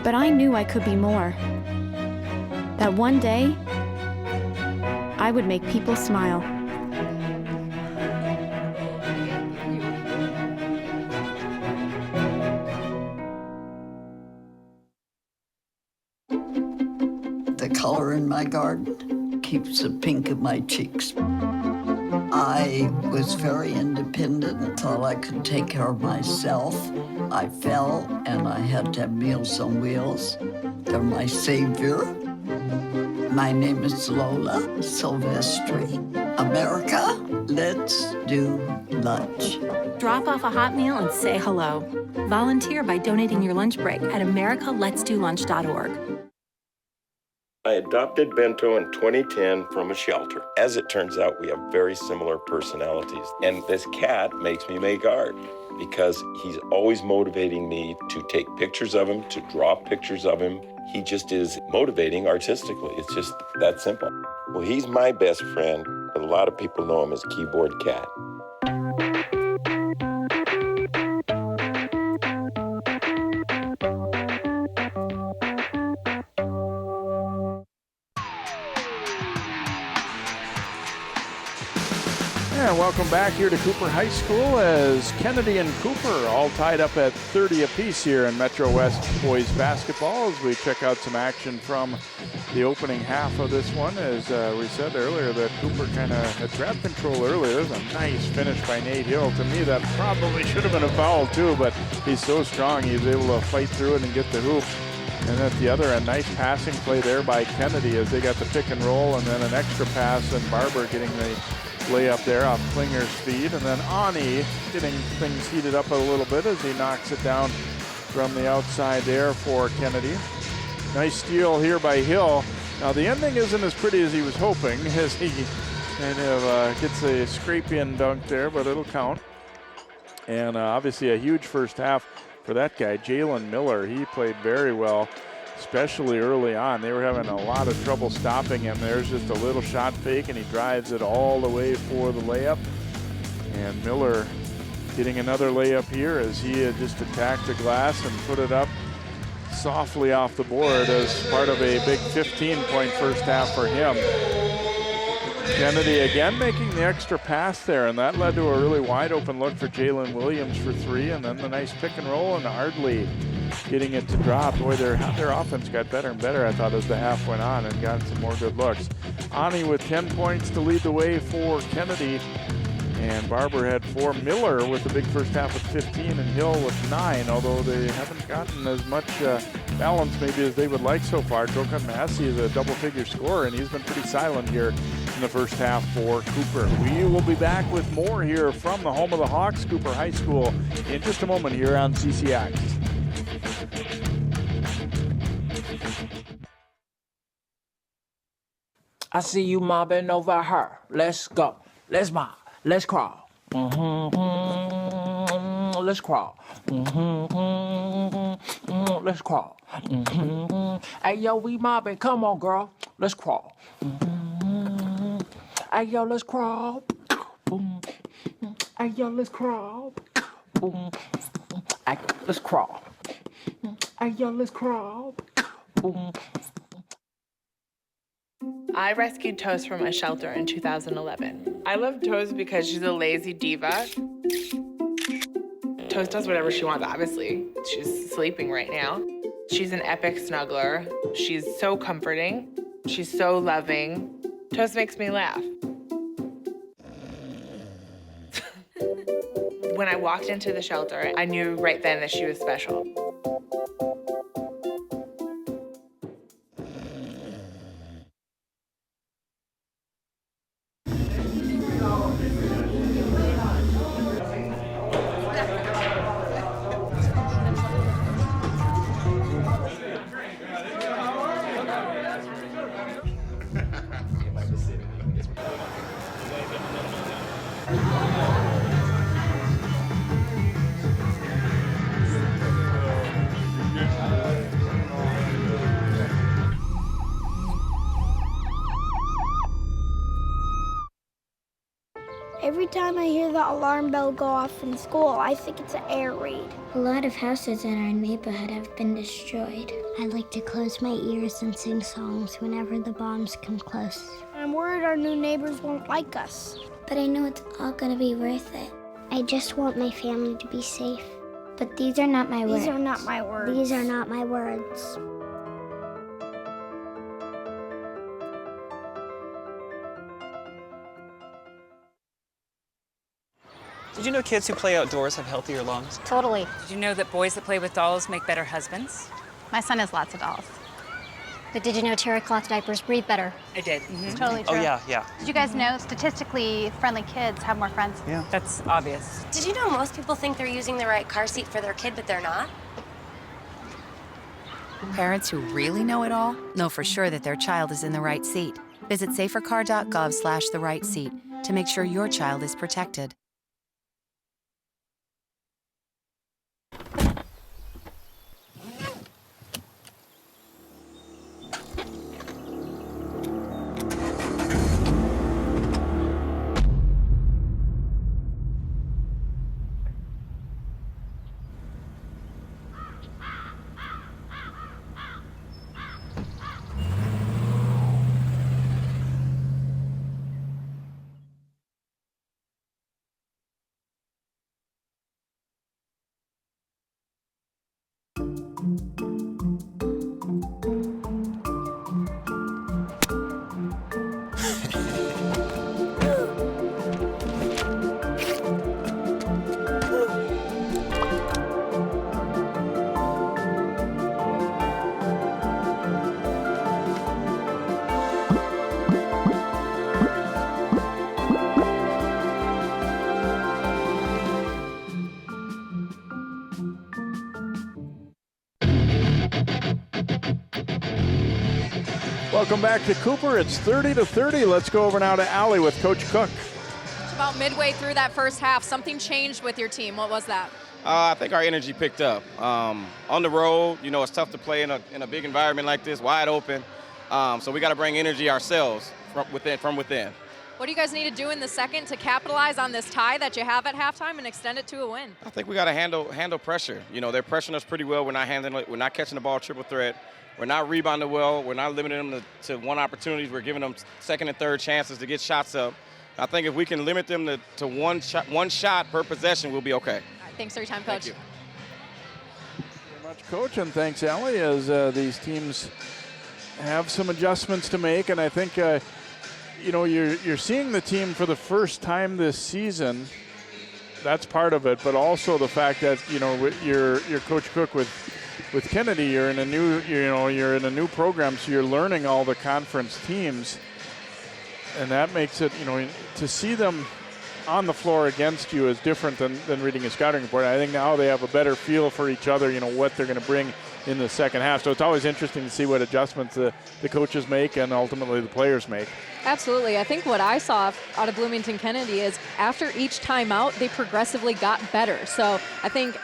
But I knew I could be more. That one day, I would make people smile. The color in my garden keeps the pink in my cheeks. I was very independent and thought I could take care of myself. I fell and I had to have Meals on Wheels. They're my savior. My name is Lola Silvestri. America, let's do lunch. Drop off a hot meal and say hello. Volunteer by donating your lunch break at americaletsdolunch.org. I adopted Bento in 2010 from a shelter. As it turns out, we have very similar personalities. And this cat makes me make art because he's always motivating me to take pictures of him, to draw pictures of him. He just is motivating artistically. It's just that simple. Well, he's my best friend, but a lot of people know him as Keyboard Cat. And welcome back here to Cooper High School as Kennedy and Cooper all tied up at 30 apiece here in Metro West boys basketball as we check out some action from the opening half of this one. As we said earlier that Cooper kind of had trap control earlier. There's a nice finish by Nate Hill. To me, that probably should have been a foul too, but he's so strong he's able to fight through it and get the hoop. And at the other end, nice passing play there by Kennedy as they got the pick and roll, and then an extra pass, and Barber getting the layup there off Klinger's feed. And then Ani getting things heated up a little bit as he knocks it down from the outside there for Kennedy. Nice steal here by Hill. Now the ending isn't as pretty as he was hoping as he kind of gets a scrape-in dunk there, but it'll count. And obviously a huge first half for that guy, Jalen Miller. He played very well, especially early on. They were having a lot of trouble stopping him. There's just a little shot fake, and he drives it all the way for the layup. And Miller getting another layup here as he had just attacked the glass and put it up softly off the board as part of a big 15-point first half for him. Kennedy again making the extra pass there, and that led to a really wide open look for Jalen Williams for three, and then the nice pick and roll and Ardley getting it to drop. Boy, their offense got better and better, I thought, as the half went on and got some more good looks. Ani with 10 points to lead the way for Kennedy, and Barber had 4. Miller with the big first half with 15, and Hill with 9, although they haven't gotten as much balance maybe as they would like so far. Jokan Massey is a double-figure scorer, and he's been pretty silent here in the first half for Cooper. We will be back with more here from the home of the Hawks, Cooper High School, in just a moment here on CCX. I see you mobbing over her. Let's go. Let's mob. Let's crawl. Let's crawl. Let's crawl. Hey, yo, we mobbing. Come on, girl. Let's crawl. Hey, yo, let's crawl. Hey, yo, let's crawl. Hey, let's crawl. Hey, yo, let's crawl. I rescued Toast from a shelter in 2011. I love Toast because she's a lazy diva. Toast does whatever she wants, obviously. She's sleeping right now. She's an epic snuggler. She's so comforting. She's so loving. Toast makes me laugh. When I walked into the shelter, I knew right then that she was special. Every time I hear the alarm bell go off in school, I think it's an air raid. A lot of houses in our neighborhood have been destroyed. I like to close my ears and sing songs whenever the bombs come close. I'm worried our new neighbors won't like us. But I know it's all gonna be worth it. I just want my family to be safe. But these are not my words. These are not my words. These are not my words. Did you know kids who play outdoors have healthier lungs? Totally. Did you know that boys that play with dolls make better husbands? My son has lots of dolls. But did you know terry cloth diapers breathe better? I did. It's totally true. Oh, yeah. Did you guys know statistically friendly kids have more friends? Yeah. That's obvious. Did you know most people think they're using the right car seat for their kid, but they're not? Parents who really know it all know for sure that their child is in the right seat. Visit safercar.gov/the right seat to make sure your child is protected. Welcome back to Cooper. It's 30-30. Let's go over now to Allie with Coach Cook. About midway through that first half, something changed with your team. What was that? I think our energy picked up. On the road, you know, it's tough to play in a big environment like this, wide open. So we got to bring energy ourselves from within. What do you guys need to do in the second to capitalize on this tie that you have at halftime and extend it to a win? I think we got to handle pressure. You know, they're pressuring us pretty well. We're not handling it. We're not catching the ball triple threat. We're not rebounding well. We're not limiting them to one opportunities. We're giving them second and third chances to get shots up. I think if we can limit them to one shot per possession, we'll be okay. All right, thanks for your time, Coach. Thank you. Very much, Coach, and thanks, Allie, as these teams have some adjustments to make. And I think, you know, you're seeing the team for the first time this season. That's part of it, but also the fact that, you know, your Coach Cook with Kennedy, you're in a new program, so you're learning all the conference teams, and that makes it, you know, to see them on the floor against you is different than reading a scouting report. I think now they have a better feel for each other, you know, what they're going to bring in the second half. So it's always interesting to see what adjustments the coaches make and ultimately the players make. Absolutely. I think what I saw out of Bloomington Kennedy is after each timeout, they progressively got better. So I think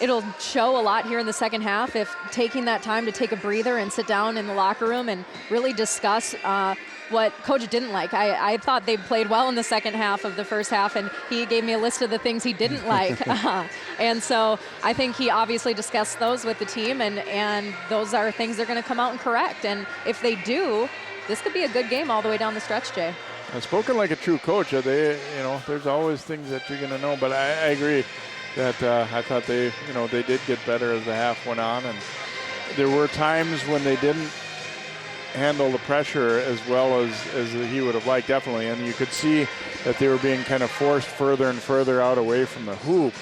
it'll show a lot here in the second half if taking that time to take a breather and sit down in the locker room and really discuss what Coach didn't like. I thought they played well in the second half of the first half, and he gave me a list of the things he didn't like. And so I think he obviously discussed those with the team, and those are things they're going to come out and correct. And if they do, this could be a good game all the way down the stretch, Jay. I've spoken like a true coach. They, you know, there's always things that you're going to know, but I agree that I thought they did get better as the half went on, and there were times when they didn't handle the pressure as well as he would have liked, definitely, and you could see that they were being kind of forced further and further out away from the hoop,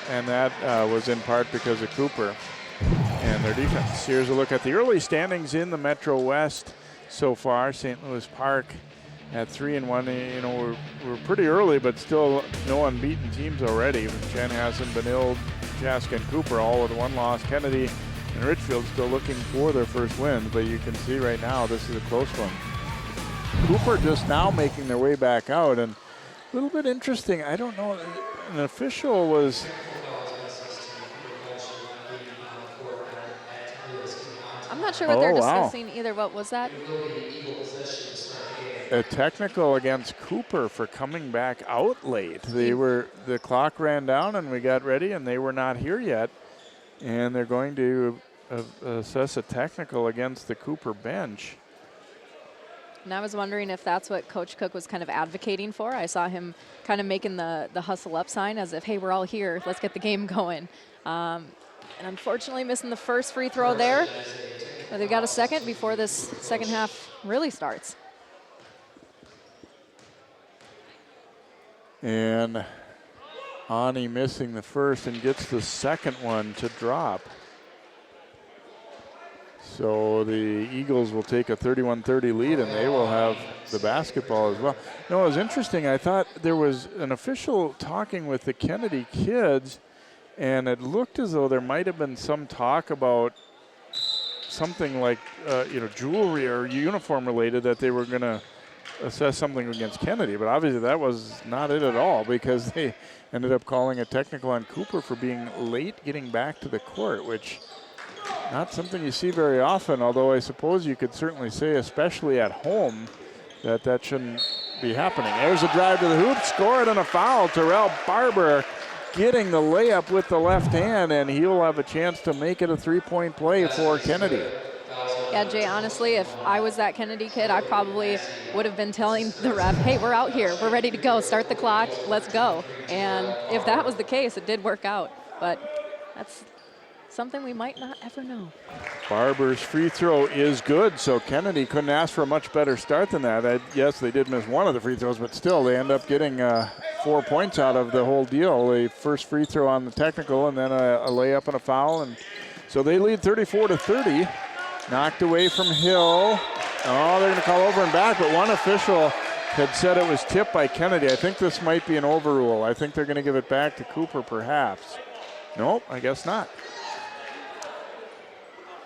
and that was in part because of Cooper and their defense. Here's a look at the early standings in the Metro West so far. St. Louis Park at 3-1. You know, we're pretty early, but still no unbeaten teams already. Chanhassen, Benilde, Chaska, and Cooper all with one loss. Kennedy and Richfield still looking for their first wins, but you can see right now this is a close one. Cooper just now making their way back out, and a little bit interesting. I don't know, an official was. I'm not sure what they're discussing either. What was that? A technical against Cooper for coming back out late. The clock ran down and we got ready, and they were not here yet. And they're going to assess a technical against the Cooper bench. And I was wondering if that's what Coach Cook was kind of advocating for. I saw him kind of making the hustle up sign as if, hey, we're all here. Let's get the game going. And unfortunately missing the first free throw there. But they've got a second before this second half really starts. And Ani missing the first and gets the second one to drop. So the Eagles will take a 31-30 lead, and they will have the basketball as well. No, it was interesting. I thought there was an official talking with the Kennedy kids, and it looked as though there might have been some talk about something like, jewelry or uniform related, that they were going to assess something against Kennedy. But obviously that was not it at all, because they ended up calling a technical on Cooper for being late getting back to the court, which not something you see very often, although I suppose you could certainly say, especially at home, that shouldn't be happening. There's a drive to the hoop, scored, and a foul. Terrell Barber getting the layup with the left hand, and he'll have a chance to make it a three-point play for Kennedy. Yeah, Jay, honestly, if I was that Kennedy kid, I probably would have been telling the ref, hey, we're out here. We're ready to go. Start the clock. Let's go. And if that was the case, it did work out. But that's something we might not ever know. Barber's free throw is good, so Kennedy couldn't ask for a much better start than that. Yes, they did miss one of the free throws, but still they end up getting 4 points out of the whole deal. The first free throw on the technical, and then a layup and a foul. And so they lead 34-30. Knocked away from Hill. Oh, they're going to call over and back, but one official had said it was tipped by Kennedy. I think this might be an overrule. I think they're going to give it back to Cooper, perhaps. Nope, I guess not.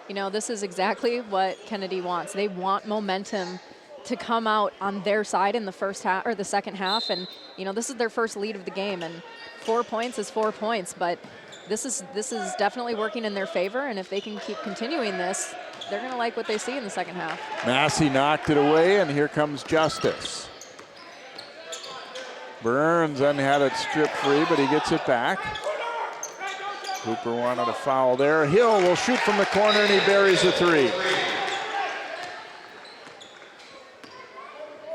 You know, this is exactly what Kennedy wants. They want momentum to come out on their side in the first half or the second half, and you know, this is their first lead of the game, and 4 points is 4 points, but this is definitely working in their favor, and if they can keep continuing this, they're going to like what they see in the second half. Massey knocked it away, and here comes Justice. Burns then had it stripped free, but he gets it back. Cooper wanted a foul there. Hill will shoot from the corner, and he buries the three.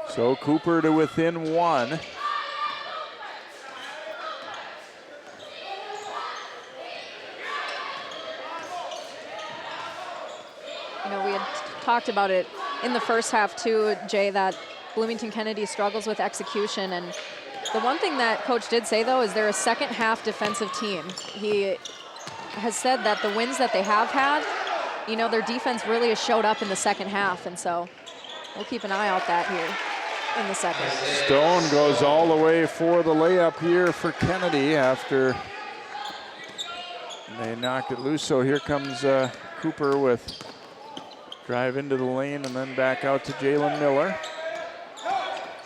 So Cooper to within one. You know, we had talked about it in the first half too, Jay, that Bloomington Kennedy struggles with execution. And the one thing that Coach did say, though, is they're a second half defensive team. He has said that the wins that they have had, you know, their defense really has showed up in the second half. And so we'll keep an eye out that here in the second. Stone goes all the way for the layup here for Kennedy after they knocked it loose. So here comes Cooper with drive into the lane and then back out to Jalen Miller.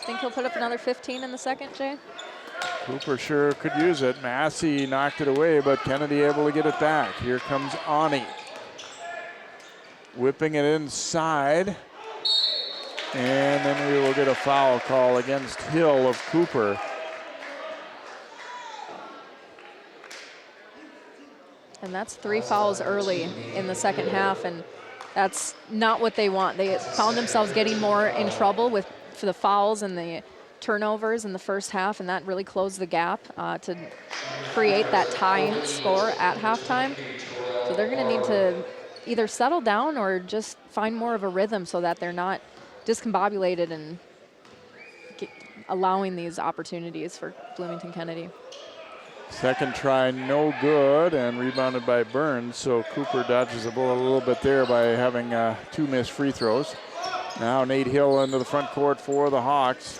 Think he'll put up another 15 in the second, Jay? Cooper sure could use it. Massey knocked it away, but Kennedy able to get it back. Here comes Ani. Whipping it inside. And then we will get a foul call against Hill of Cooper. And that's 3 fouls early in the second half, and that's not what they want. They found themselves getting more in trouble for the fouls and the turnovers in the first half, and that really closed the gap to create that tie score at halftime. So they're going to need to either settle down or just find more of a rhythm so that they're not discombobulated and allowing these opportunities for Bloomington Kennedy. Second try, no good, and rebounded by Burns. So Cooper dodges the bullet a little bit there by having 2 missed free throws. Now Nate Hill into the front court for the Hawks.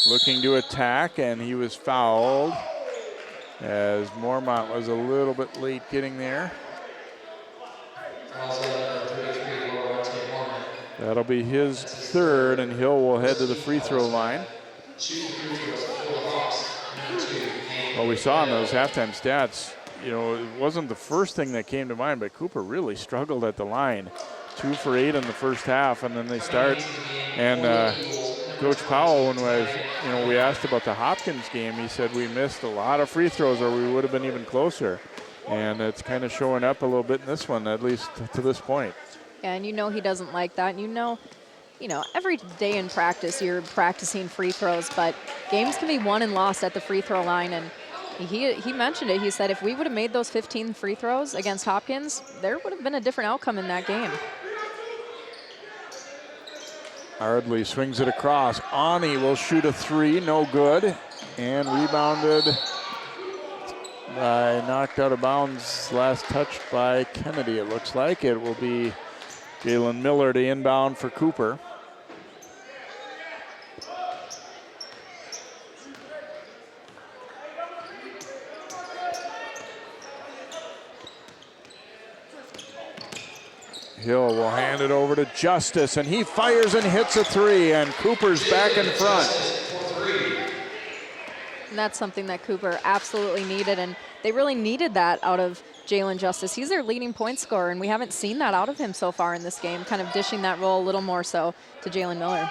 Looking to attack, and he was fouled as Mormont was a little bit late getting there. That'll be his third, and Hill will head to the free throw line. Well, we saw in those halftime stats, you know, it wasn't the first thing that came to mind, but Cooper really struggled at the line. 2 for 8 in the first half, and then they start. And Coach Powell, when we asked about the Hopkins game, he said we missed a lot of free throws or we would have been even closer. And it's kind of showing up a little bit in this one, at least to this point. Yeah, and you know he doesn't like that. And you know, every day in practice you're practicing free throws, but games can be won and lost at the free throw line. And he mentioned it. He said if we would have made those 15 free throws against Hopkins, there would have been a different outcome in that game. Ardley swings it across. Ani will shoot a 3, no good. And rebounded by, knocked out of bounds, last touched by Kennedy, it looks like. It will be Jalen Miller to inbound for Cooper. Hill will hand it over to Justice, and he fires and hits a 3, and Cooper's back in front. And that's something that Cooper absolutely needed, and they really needed that out of Jalen Justice. He's their leading point scorer, and we haven't seen that out of him so far in this game, kind of dishing that role a little more so to Jalen Miller.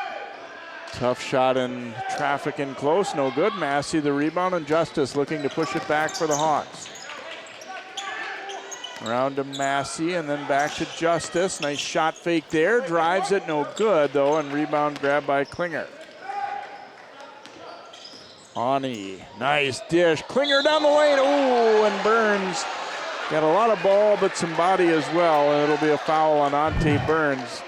Tough shot in traffic in close, no good. Massey the rebound, and Justice looking to push it back for the Hawks. Around to Massey and then back to Justice. Nice shot fake there. Drives it, no good though, and rebound grabbed by Klinger. Ani, nice dish. Klinger down the lane. Ooh, and Burns got a lot of ball, but some body as well, and it'll be a foul on Ante Burns.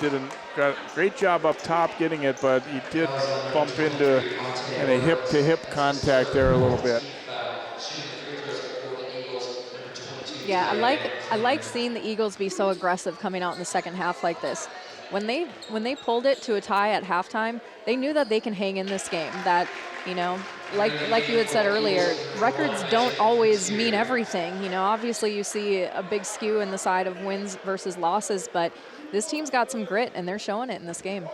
Got a great job up top getting it, but he did bump into a hip-to-hip contact there a little bit. Yeah, I like seeing the Eagles be so aggressive coming out in the second half like this. When they pulled it to a tie at halftime, they knew that they can hang in this game. That, you know, like you had said earlier, records don't always mean everything. You know, obviously you see a big skew in the side of wins versus losses, but this team's got some grit, and they're showing it in this game.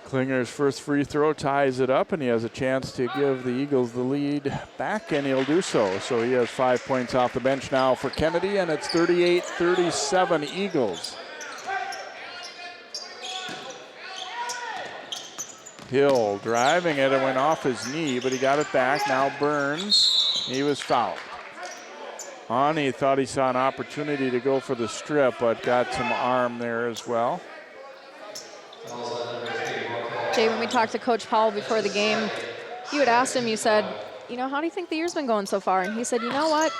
Klinger's first free throw ties it up, and he has a chance to give the Eagles the lead back, and he'll do so. So he has 5 points off the bench now for Kennedy, and it's 38-37 Eagles. Hill driving it, it went off his knee, but he got it back. Now Burns, he was fouled. Ani thought he saw an opportunity to go for the strip, but got some arm there as well. Jay, when we talked to Coach Powell before the game, you had asked him, you said, you know, how do you think the year's been going so far? And he said, you know what?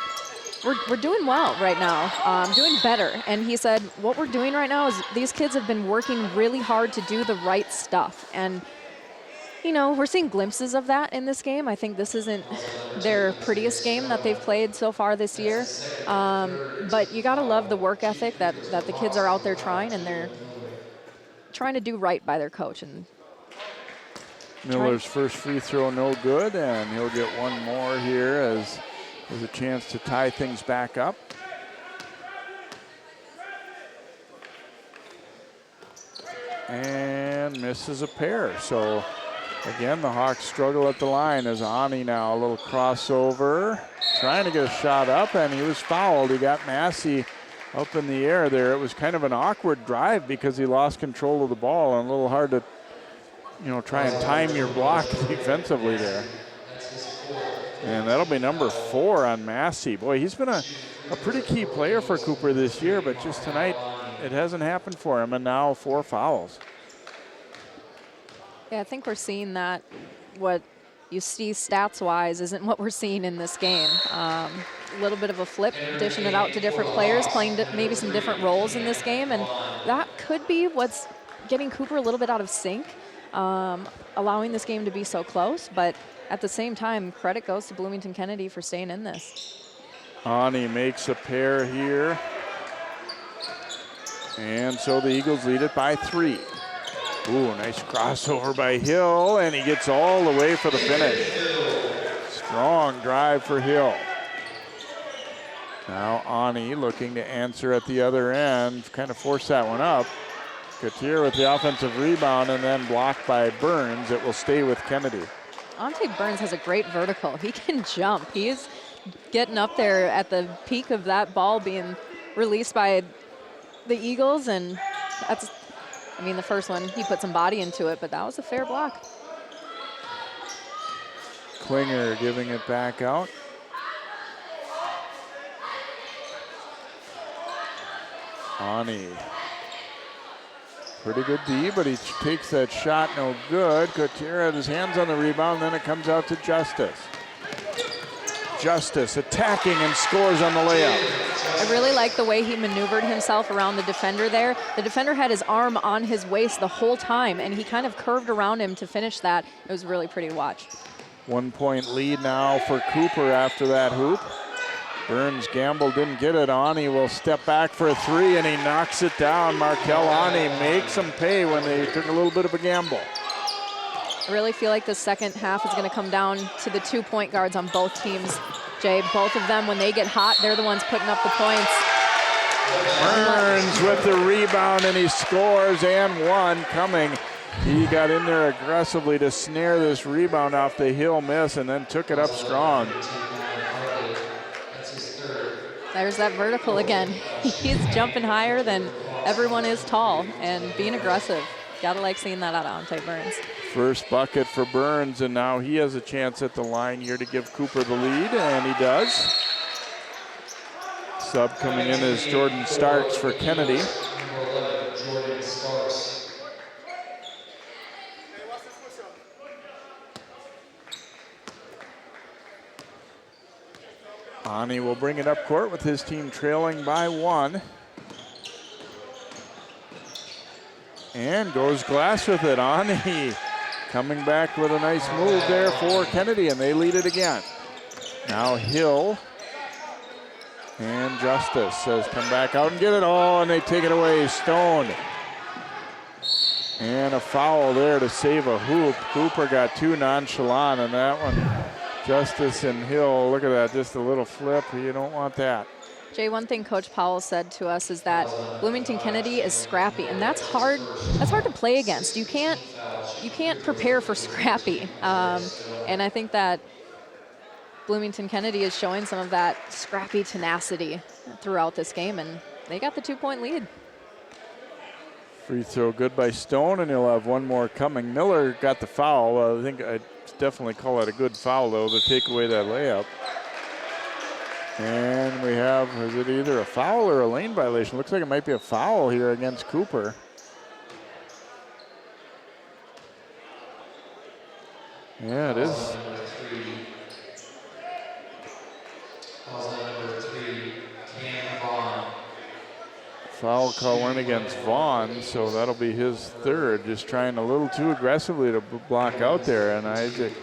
We're doing well right now, doing better. And he said, what we're doing right now is these kids have been working really hard to do the right stuff. And, you know, we're seeing glimpses of that in this game. I think this isn't their prettiest game that they've played so far this year. But you got to love the work ethic that the kids are out there trying, and they're trying to do right by their coach. And Miller's first free throw no good, and he'll get one more here as there's a chance to tie things back up. And misses a pair. So again, the Hawks struggle at the line as Ani now a little crossover, trying to get a shot up, and he was fouled. He got Massey up in the air there. It was kind of an awkward drive because he lost control of the ball, and a little hard to, you know, try and time your block defensively there. And that'll be number 4 on Massey. Boy, he's been a pretty key player for Cooper this year, but just tonight it hasn't happened for him, and now 4 fouls. Yeah, I think we're seeing that what you see stats-wise isn't what we're seeing in this game. A little bit of a flip, dishing it out to different players, playing maybe some different roles in this game, and that could be what's getting Cooper a little bit out of sync, allowing this game to be so close. But at the same time, credit goes to Bloomington Kennedy for staying in this. Ani makes a pair here. And so the Eagles lead it by 3. Ooh, nice crossover by Hill, and he gets all the way for the finish. Strong drive for Hill. Now Ani looking to answer at the other end, kind of force that one up. Couture with the offensive rebound, and then blocked by Burns. It will stay with Kennedy. Ante Burns has a great vertical. He can jump. He is getting up there at the peak of that ball being released by the Eagles, and that's, I mean, the first one, he put some body into it, but that was a fair block. Klinger giving it back out. Ani. Pretty good D, but he takes that shot no good. Couture had his hands on the rebound, then it comes out to Justice. Justice attacking and scores on the layup. I really like the way he maneuvered himself around the defender there. The defender had his arm on his waist the whole time, and he kind of curved around him to finish that. It was really pretty to watch. 1 point lead now for Cooper after that hoop. Burns gamble, didn't get it. Ani will step back for a 3, and he knocks it down. Markel Ani makes them pay when they took a little bit of a gamble. I really feel like the second half is going to come down to the 2-point guards on both teams. Jay, both of them, when they get hot, they're the ones putting up the points. Burns with the rebound, and he scores, and one coming. He got in there aggressively to snare this rebound off the Hill miss, and then took it up strong. There's that vertical again. He's jumping higher than everyone is tall and being aggressive. Gotta like seeing that out of Ante Burns. First bucket for Burns, and now he has a chance at the line here to give Cooper the lead, and he does. Sub coming in as Jordan Starks for Kennedy. Ani will bring it up court with his team trailing by 1. And goes glass with it. Ani coming back with a nice move there for Kennedy, and they lead it again. Now Hill and Justice says come back out and get it. Oh, and they take it away. Stone. And a foul there to save a hoop. Cooper got too nonchalant on that one. Justice and Hill, look at that, just a little flip. You don't want that. Jay, one thing Coach Powell said to us is that Bloomington Kennedy is scrappy, and that's hard. That's hard to play against. You can't prepare for scrappy, and I think that Bloomington Kennedy is showing some of that scrappy tenacity throughout this game, and they got the 2-point lead. Free throw good by Stone, and he'll have one more coming. Miller got the foul. I think I'd definitely call that a good foul, though, to take away that layup. And we have, is it either a foul or a lane violation? Looks like it might be a foul here against Cooper. Yeah, it is. Foul call went against Vaughn, so that'll be his third. Just trying a little too aggressively to block out there. And Isaac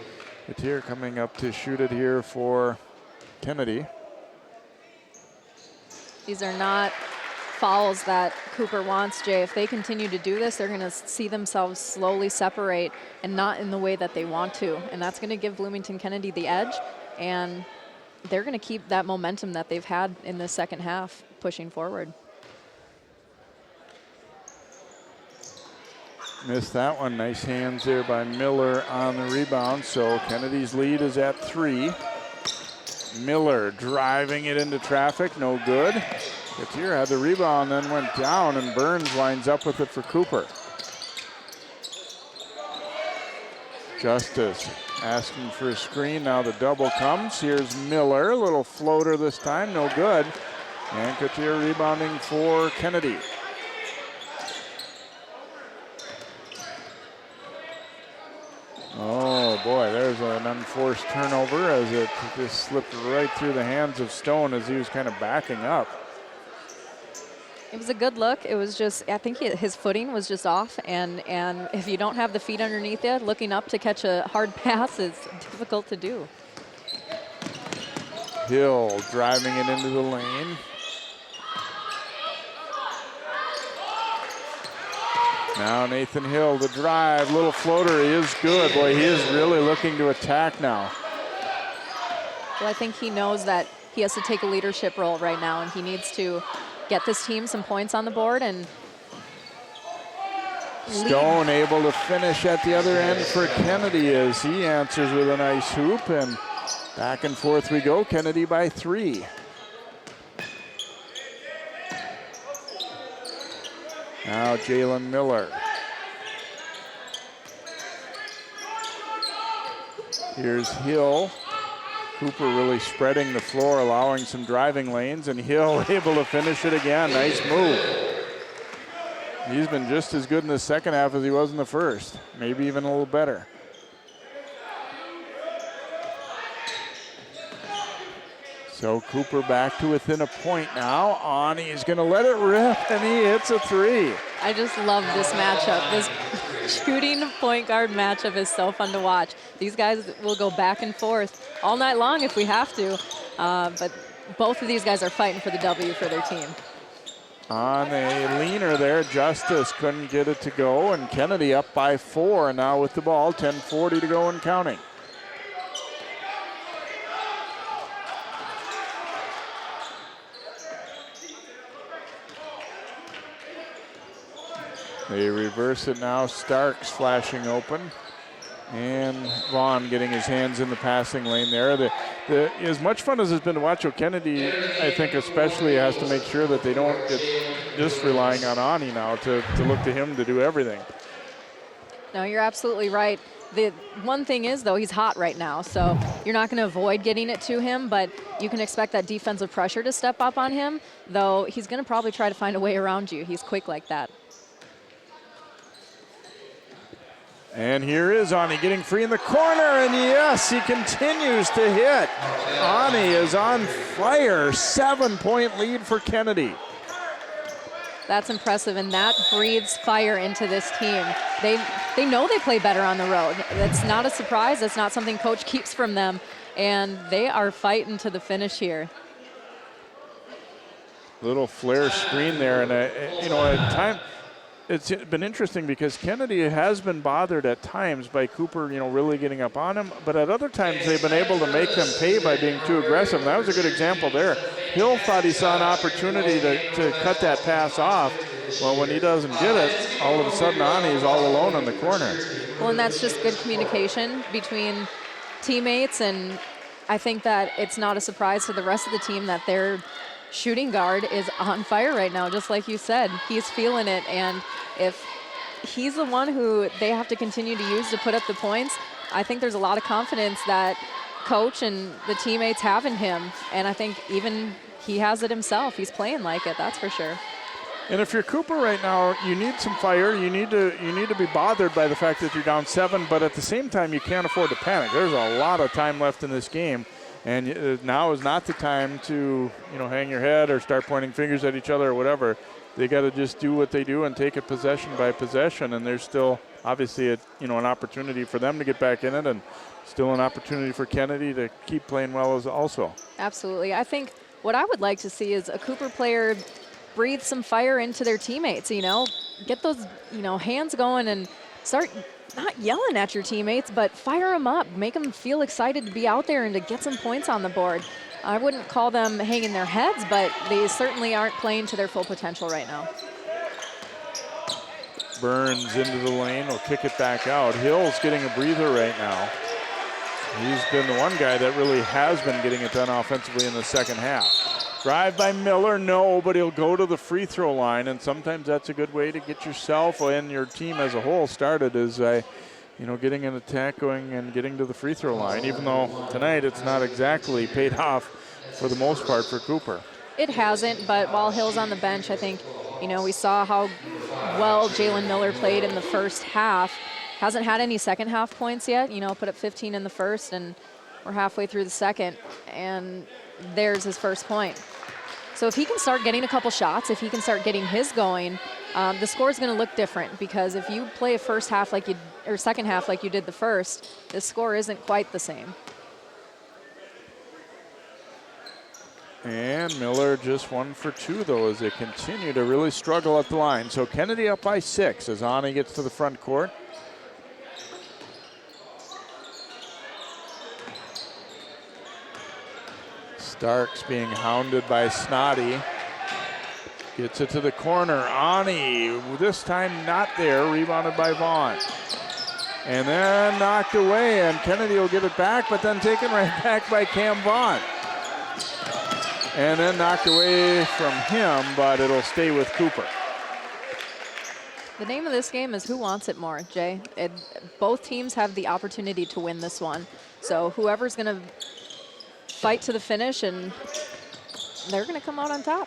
Katir coming up to shoot it here for Kennedy. These are not fouls that Cooper wants, Jay. If they continue to do this, they're going to see themselves slowly separate and not in the way that they want to. And that's going to give Bloomington Kennedy the edge. And they're going to keep that momentum that they've had in the second half pushing forward. Missed that one. Nice hands there by Miller on the rebound. So Kennedy's lead is at 3. Miller driving it into traffic, no good. Katir had the rebound, then went down, and Burns lines up with it for Cooper. Justice asking for a screen. Now the double comes. Here's Miller, a little floater this time, no good. And Katir rebounding for Kennedy. Oh boy, there's an unforced turnover as it just slipped right through the hands of Stone as he was kind of backing up. It was a good look. It was just, I think his footing was just off, and if you don't have the feet underneath you, looking up to catch a hard pass is difficult to do. Hill driving it into the lane. Now Nathan Hill, the drive, little floater, he is good. Boy, he is really looking to attack now. Well, I think he knows that he has to take a leadership role right now, and he needs to get this team some points on the board and Stone able to finish at the other end for Kennedy as he answers with a nice hoop, and back and forth we go. Kennedy by 3. Now Jalen Miller. Here's Hill. Cooper really spreading the floor, allowing some driving lanes, and Hill able to finish it again. Nice move. He's been just as good in the second half as he was in the first, maybe even a little better. So Cooper back to within a point now. He's going to let it rip, and he hits a 3. I just love this matchup. This shooting point guard matchup is so fun to watch. These guys will go back and forth all night long if we have to, but both of these guys are fighting for the W for their team. On a leaner there, Justice couldn't get it to go, and Kennedy up by 4 now with the ball, 10:40 to go and counting. They reverse it now. Starks flashing open. And Vaughn getting his hands in the passing lane there. As much fun as it's been to watch Kennedy, I think especially has to make sure that they don't get just relying on Ani now to look to him to do everything. No, you're absolutely right. The one thing is, though, he's hot right now, so you're not going to avoid getting it to him, but you can expect that defensive pressure to step up on him, though he's going to probably try to find a way around you. He's quick like that. And here is Ani getting free in the corner, and yes, he continues to hit. Ani is on fire. 7-point lead for Kennedy. That's impressive, and that breathes fire into this team. They know they play better on the road. That's not a surprise. That's not something coach keeps from them, and they are fighting to the finish here. Little flare screen there, and at time. It's been interesting because Kennedy has been bothered at times by Cooper, really getting up on him, but at other times they've been able to make them pay by being too aggressive. And that was a good example there. Hill thought he saw an opportunity to cut that pass off. Well, when he doesn't get it, all of a sudden Ani's all alone in the corner. Well, and that's just good communication between teammates, and I think that it's not a surprise to the rest of the team that they're shooting guard is on fire right now, just like you said. He's feeling it, and if he's the one who they have to continue to use to put up the points, I think there's a lot of confidence that coach and the teammates have in him, and I think even he has it himself. He's playing like it, that's for sure. And if you're Cooper right now, you need some fire. You need to be bothered by the fact that you're down 7, but at the same time, you can't afford to panic. There's a lot of time left in this game, and now is not the time to hang your head or start pointing fingers at each other or whatever. They got to just do what they do and take it possession by possession. And there's still obviously an opportunity for them to get back in it, and still an opportunity for Kennedy to keep playing well as also. Absolutely. I think what I would like to see is a Cooper player breathe some fire into their teammates, get those, hands going and start not yelling at your teammates, but fire them up, make them feel excited to be out there and to get some points on the board. I wouldn't call them hanging their heads, but they certainly aren't playing to their full potential right now. Burns into the lane, will kick it back out. Hill's getting a breather right now. He's been the one guy that really has been getting it done offensively in the second half. Drive by Miller, no, but he'll go to the free throw line, and sometimes that's a good way to get yourself and your team as a whole started, is getting an attack going and getting to the free throw line, even though tonight it's not exactly paid off for the most part for Cooper. It hasn't, but while Hill's on the bench, I think, we saw how well Jalen Miller played in the first half. Hasn't had any second half points yet, put up 15 in the first, and we're halfway through the second, and there's his first point. So if he can start getting a couple shots, if he can start getting his going, the score is going to look different, because if you play a second half like you did the first, the score isn't quite the same. And Miller just 1 for 2, though, as they continue to really struggle at the line. So Kennedy up by 6 as Ani gets to the front court. Starks being hounded by Snoddy. Gets it to the corner. Ani, this time not there, rebounded by Vaughn. And then knocked away, and Kennedy will get it back, but then taken right back by Cam Vaughn. And then knocked away from him, but it'll stay with Cooper. The name of this game is who wants it more, Jay. Both teams have the opportunity to win this one. So whoever's going to fight to the finish, and they're going to come out on top.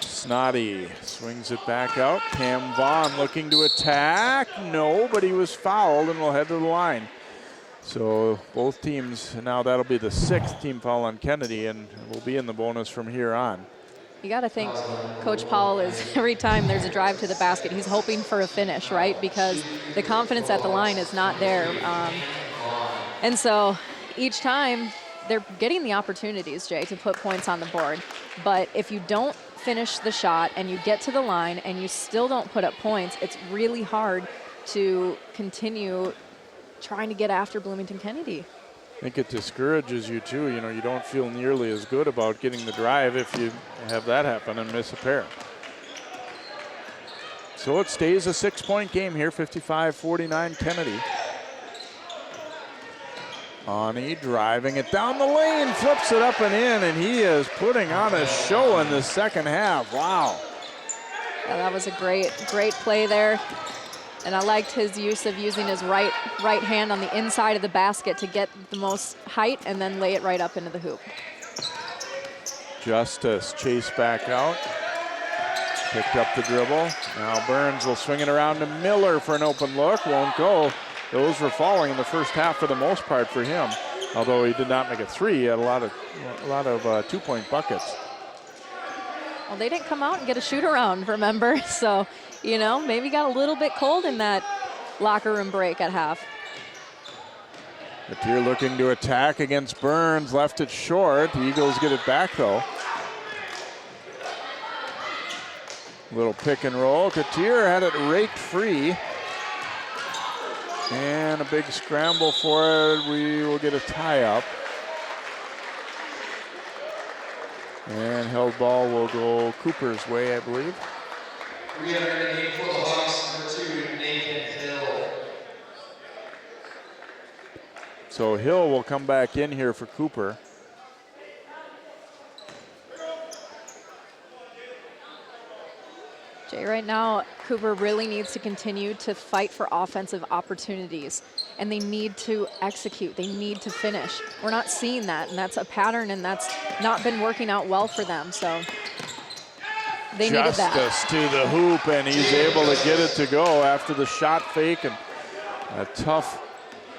Snoddy swings it back out. Cam Vaughn looking to attack. No, but he was fouled and will head to the line. So both teams, now that'll be the 6th team foul on Kennedy, and will be in the bonus from here on. You got to think Coach Powell is, every time there's a drive to the basket, he's hoping for a finish, right? Because the confidence at the line is not there. And so each time they're getting the opportunities, Jay, to put points on the board. But if you don't finish the shot and you get to the line and you still don't put up points, it's really hard to continue trying to get after Bloomington Kennedy. I think it discourages you too. You don't feel nearly as good about getting the drive if you have that happen and miss a pair. So it stays a 6-point game here, 55-49 Kennedy. Ani driving it down the lane, flips it up and in, and he is putting on a show in the second half. Wow. Yeah, that was a great play there. And I liked his use of using his right hand on the inside of the basket to get the most height and then lay it right up into the hoop. Justice chased back out. Picked up the dribble. Now Burns will swing it around to Miller for an open look. Won't go. Those were falling in the first half for the most part for him. Although he did not make a 3, he had a lot of 2-point buckets. Well, they didn't come out and get a shoot around, remember? So, maybe got a little bit cold in that locker room break at half. Katir looking to attack against Burns, left it short. The Eagles get it back though. Little pick and roll. Katir had it raked free. And a big scramble for it. We will get a tie up. And held ball will go Cooper's way, I believe. We are in the game for the Hawks, number 2, Nathan Hill. So Hill will come back in here for Cooper. Jay, right now, Cooper really needs to continue to fight for offensive opportunities, and they need to execute. They need to finish. We're not seeing that, and that's a pattern, and that's not been working out well for them. So they needed that. Justice to the hoop, and he's able to get it to go after the shot fake and a tough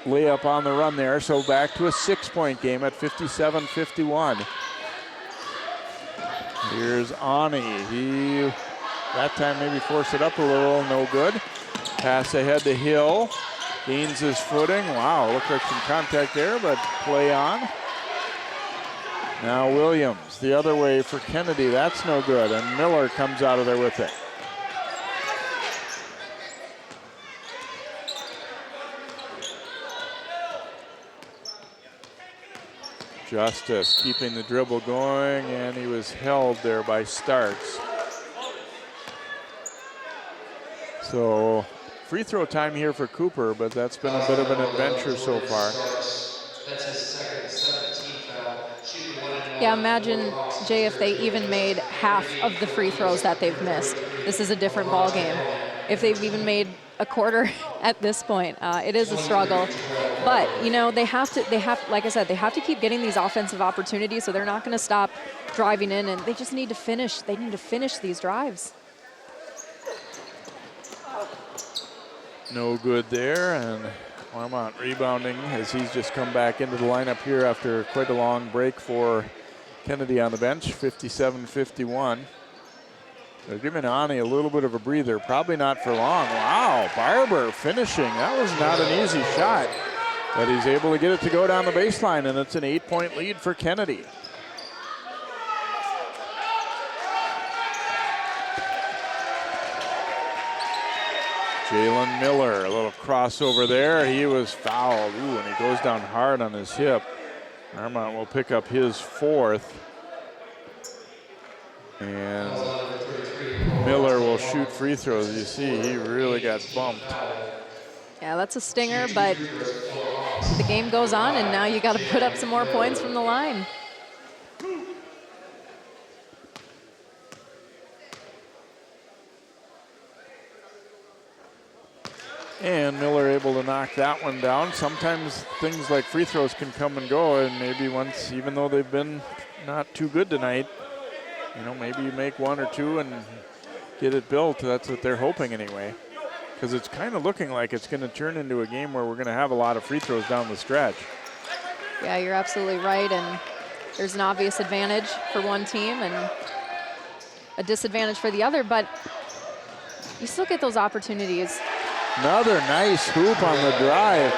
layup on the run there. So back to a 6-point game at 57-51. Here's Ani. He, that time maybe forced it up a little, no good. Pass ahead to Hill. Gains his footing. Wow, looked like some contact there, but play on. Now Williams, the other way for Kennedy. That's no good, and Miller comes out of there with it. Justice keeping the dribble going, and he was held there by Starks. So free throw time here for Cooper, but that's been a bit of an adventure so far. That's his second 17 foul. Yeah, imagine, Jay, if they even made half of the free throws that they've missed. This is a different ball game. If they've even made a quarter at this point, it is a struggle. But, you know, they have, like I said, they have to keep getting these offensive opportunities, so they're not going to stop driving in, and they just need to finish. They need to finish these drives. No good there, and Claremont rebounding as he's just come back into the lineup here after quite a long break for Kennedy on the bench, 57-51. They're giving Ani a little bit of a breather, probably not for long. Wow, Barber finishing. That was not an easy shot, but he's able to get it to go down the baseline, and it's an 8-point lead for Kennedy. Jalen Miller, a little crossover there. He was fouled. Ooh, and he goes down hard on his hip. Claremont will pick up his 4th. And Miller will shoot free throws. You see, he really got bumped. Yeah, that's a stinger, but the game goes on, and now you got to put up some more points from the line. And Miller able to knock that one down. Sometimes things like free throws can come and go, and maybe once, even though they've been not too good tonight, you know, maybe you make 1 or 2 and get it built. That's what they're hoping anyway, because it's kind of looking like it's going to turn into a game where we're going to have a lot of free throws down the stretch. Yeah, you're absolutely right, and there's an obvious advantage for one team and a disadvantage for the other, but you still get those opportunities. Another nice hoop on the drive.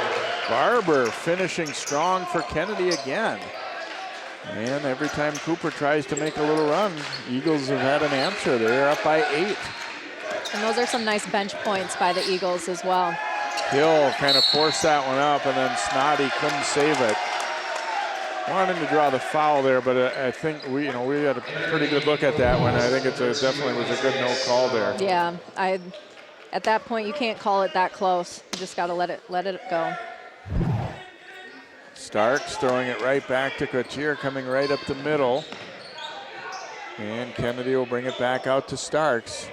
Barber finishing strong for Kennedy again. And every time Cooper tries to make a little run, Eagles have had an answer. They're up by 8. And those are some nice bench points by the Eagles as well. Hill kind of forced that one up, and then Snoddy couldn't save it. Wanted him to draw the foul there, but I think we had a pretty good look at that one. I think it definitely was a good no call there. Yeah, at that point you can't call it that close. You just got to let it go. Starks throwing it right back to Couture, coming right up the middle. And Kennedy will bring it back out to Starks.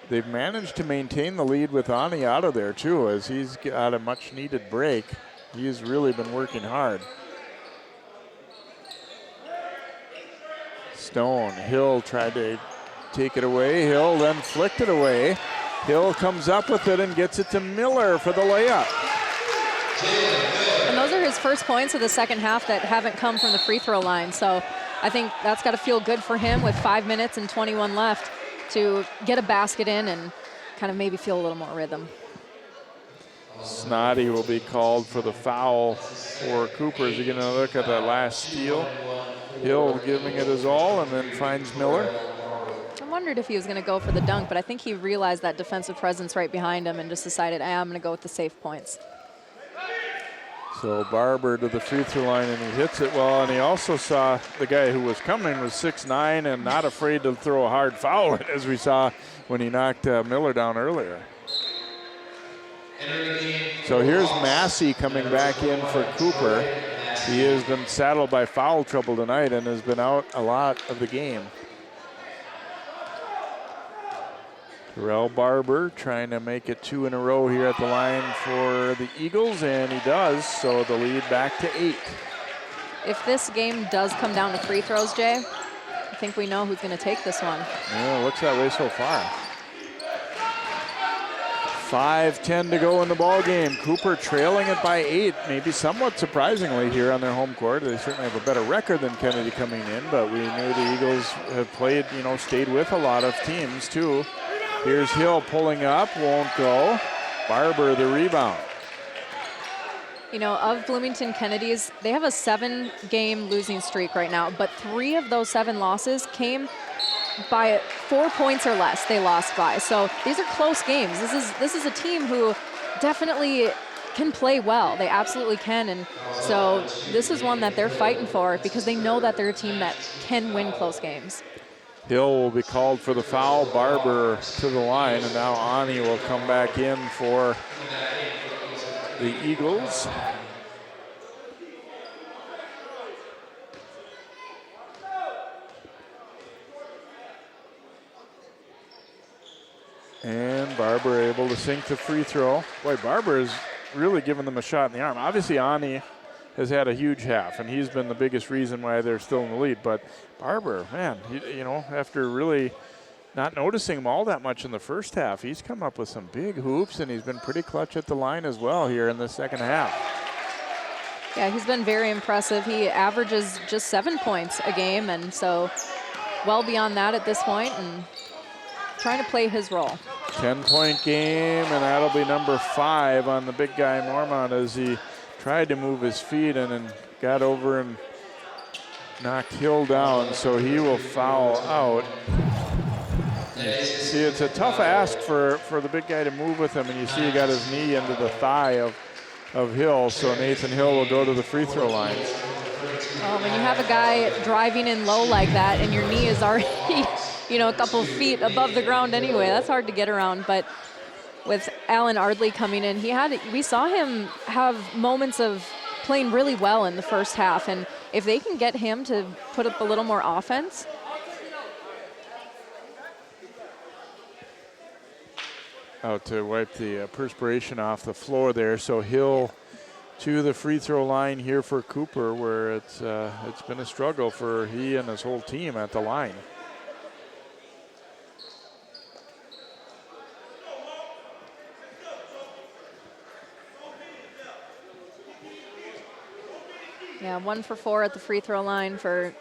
They've managed to maintain the lead with Ani out of there too, as he's got a much needed break. He's really been working hard. Stone, Hill tried to take it away. Hill then flicked it away. Hill comes up with it and gets it to Miller for the layup. And those are his first points of the second half that haven't come from the free throw line. So I think that's got to feel good for him with 5 minutes and 21 left to get a basket in and kind of maybe feel a little more rhythm. Snoddy will be called for the foul for Cooper. Is he going to look at that last steal? Hill giving it his all and then finds Miller. I wondered if he was going to go for the dunk, but I think he realized that defensive presence right behind him and just decided, I'm going to go with the safe points. So Barber to the free throw line, and he hits it well, and he also saw the guy who was coming was 6'9" and not afraid to throw a hard foul, as we saw when he knocked Miller down earlier. So here's Massey coming back in for Cooper. He has been saddled by foul trouble tonight and has been out a lot of the game. Terrell Barber trying to make it 2 in a row here at the line for the Eagles, and he does, so the lead back to 8. If this game does come down to free throws, Jay, I think we know who's going to take this one. Yeah, it looks that way so far. 5:10 to go in the ball game. Cooper trailing it by 8, maybe somewhat surprisingly here on their home court. They certainly have a better record than Kennedy coming in, but we knew the Eagles have played, stayed with a lot of teams too. Here's Hill pulling up, won't go. Barber the rebound. Of Bloomington Kennedy's, they have a 7-game losing streak right now, but 3 of those 7 losses came by 4 points or less they lost by. So these are close games. This is a team who definitely can play well. They absolutely can. And so this is one that they're fighting for because they know that they're a team that can win close games. Hill will be called for the foul. Barber to the line, and now Ani will come back in for the Eagles. And Barber able to sink the free throw. Boy, Barber has really given them a shot in the arm. Obviously, Ani has had a huge half, and he's been the biggest reason why they're still in the lead. But Barber, man, after really not noticing him all that much in the first half, he's come up with some big hoops, and he's been pretty clutch at the line as well here in the second half. Yeah, he's been very impressive. He averages just 7 points a game, and so well beyond that at this point, and trying to play his role. 10-point game, and that'll be number 5 on the big guy Mormont as he tried to move his feet and then got over and knocked Hill down, so he will foul out. See, it's a tough ask for the big guy to move with him, and you see he got his knee into the thigh of Hill, so Nathan Hill will go to the free throw line. When you have a guy driving in low like that and your knee is already a couple of feet above the ground anyway, that's hard to get around. But with Alan Ardley coming in, we saw him have moments of playing really well in the first half, and if they can get him to put up a little more offense. Out to wipe the perspiration off the floor there, so Hill to the free throw line here for Cooper, where it's been a struggle for he and his whole team at the line. Yeah, 1 for 4 at the free throw line for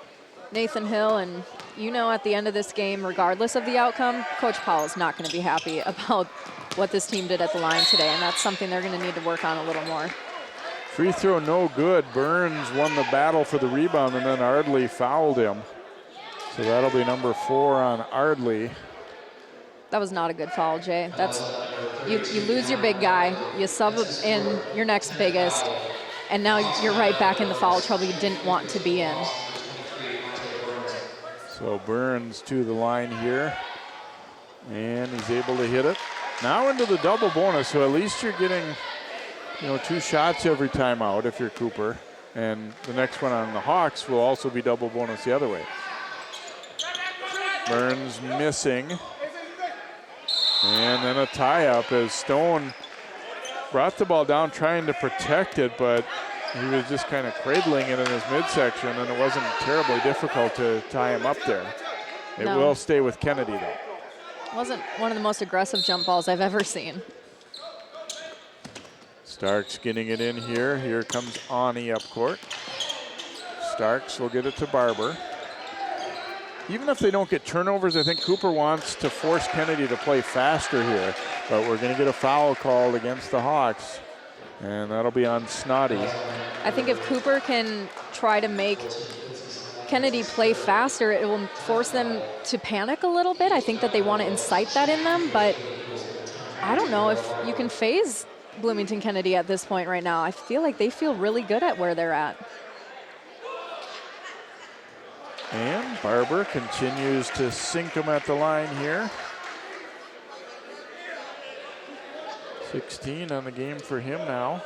Nathan Hill, and at the end of this game, regardless of the outcome, Coach Powell is not going to be happy about what this team did at the line today, and that's something they're going to need to work on a little more. Free throw no good. Burns won the battle for the rebound, and then Ardley fouled him. So that'll be number 4 on Ardley. That was not a good foul, Jay. That's you lose your big guy, you sub in your next biggest, and now you're right back in the foul trouble you didn't want to be in. So Burns to the line here, and he's able to hit it. Now into the double bonus, so at least you're getting 2 shots every time out if you're Cooper, and the next one on the Hawks will also be double bonus the other way. Burns missing, and then a tie-up as Stone brought the ball down trying to protect it, but he was just kind of cradling it in his midsection, and it wasn't terribly difficult to tie him up there. It will stay with Kennedy, though. Wasn't one of the most aggressive jump balls I've ever seen. Starks getting it in here. Here comes Ani up court. Starks will get it to Barber. Even if they don't get turnovers, I think Cooper wants to force Kennedy to play faster here, but we're going to get a foul called against the Hawks, and that'll be on Snoddy. I think if Cooper can try to make Kennedy play faster, it will force them to panic a little bit. I think that they want to incite that in them, but I don't know if you can phase Bloomington Kennedy at this point right now. I feel like they feel really good at where they're at. And Barber continues to sink them at the line here. 16 on the game for him now.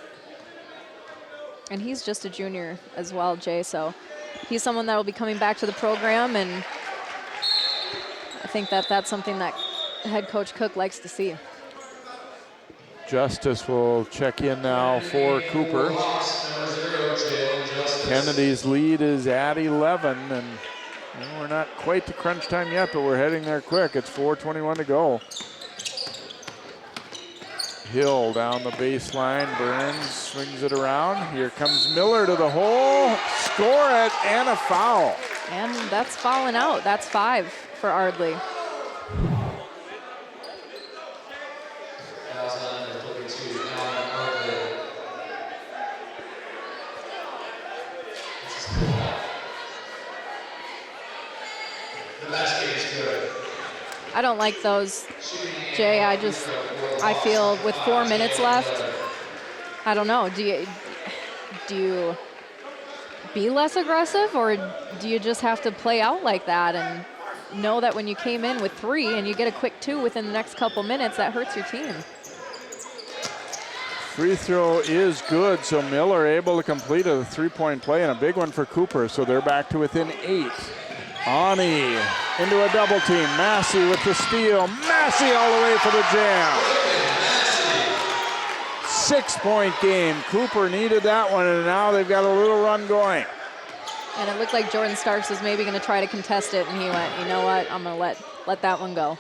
And he's just a junior as well, Jay, so he's someone that will be coming back to the program, and I think that that's something that head coach Cook likes to see. Justice will check in now for Cooper. Kennedy's lead is at 11, and we're not quite to crunch time yet, but we're heading there quick. It's 4:21 to go. Hill down the baseline. Burns swings it around. Here comes Miller to the hole. Score it, and a foul. And that's fouling out. That's 5 for Ardley. I don't like those, Jay. I feel with 4 minutes left, I don't know. Do you be less aggressive, or do you just have to play out like that and know that when you came in with 3 and you get a quick 2 within the next couple minutes, that hurts your team? Free throw is good, so Miller able to complete a 3-point play and a big one for Cooper, so they're back to within 8. Ani into a double team. Massey with the steal. Massey all the way for the jam. 6-point game. Cooper needed that one, and now they've got a little run going. And it looked like Jordan Starks was maybe going to try to contest it, and he went, you know what, I'm going to let that one go.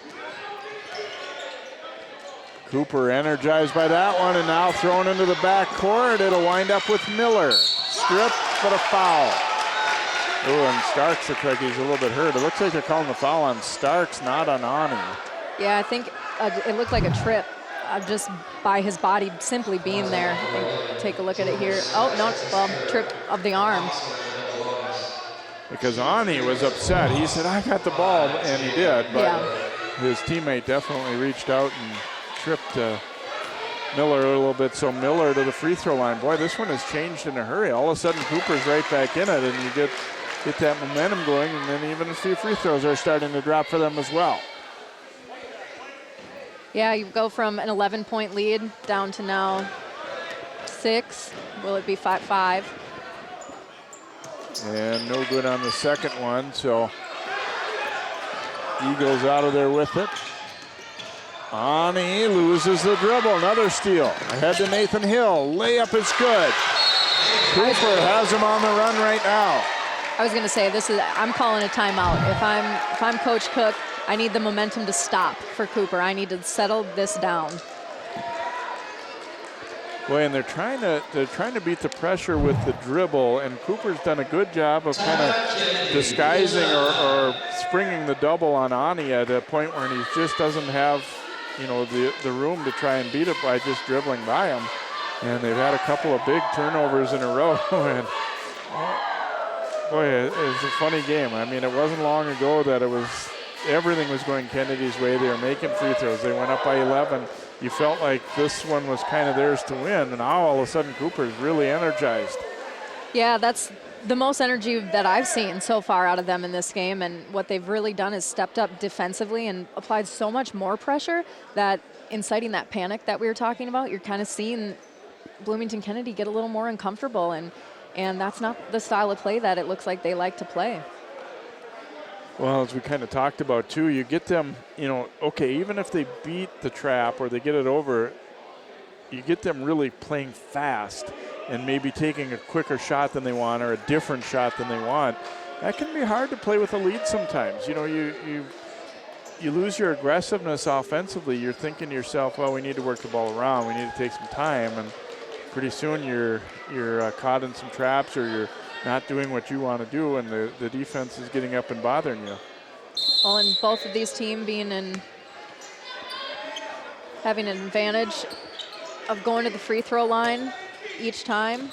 Cooper energized by that one, and now thrown into the backcourt. It'll wind up with Miller. Strip, but a foul. Ooh, and Starks looks like he's a little bit hurt. It looks like they're calling the foul on Starks, not on Ani. Yeah, I think it looked like a trip just by his body simply being there. I think, take a look at it here. Oh, no, well, trip of the arm. Because Ani was upset. He said, I got the ball, and he did, but his teammate definitely reached out and tripped Miller a little bit. So Miller to the free throw line. Boy, this one has changed in a hurry. All of a sudden, Cooper's right back in it, and you get that momentum going, and then even a few free throws are starting to drop for them as well. Yeah, you go from an 11-point lead down to now 6. Will it be 5-5? And no good on the second one, so Eagles out of there with it. Ani loses the dribble, another steal. Ahead to Nathan Hill, layup is good. Cooper has him on the run right now. I was going to say, I'm calling a timeout. If I'm Coach Cook, I need the momentum to stop for Cooper. I need to settle this down. Boy, and they're trying to beat the pressure with the dribble, and Cooper's done a good job of kind of disguising or springing the double on Ani at a point where he just doesn't have, the room to try and beat it by just dribbling by him. And they've had a couple of big turnovers in a row, and boy, it was a funny game. I mean, it wasn't long ago that everything was going Kennedy's way. They were making free throws. They went up by 11. You felt like this one was kind of theirs to win, and now all of a sudden Cooper's really energized. Yeah, that's the most energy that I've seen so far out of them in this game, and what they've really done is stepped up defensively and applied so much more pressure that inciting that panic that we were talking about, you're kind of seeing Bloomington Kennedy get a little more uncomfortable, and that's not the style of play that it looks like they like to play. Well, as we kind of talked about too, you get them, okay, even if they beat the trap or they get it over, you get them really playing fast and maybe taking a quicker shot than they want or a different shot than they want. That can be hard to play with a lead sometimes. You lose your aggressiveness offensively. You're thinking to yourself, well, we need to work the ball around. We need to take some time, and pretty soon you're caught in some traps, or you're not doing what you want to do, and the defense is getting up and bothering you. Well, and both of these teams having an advantage of going to the free throw line each time.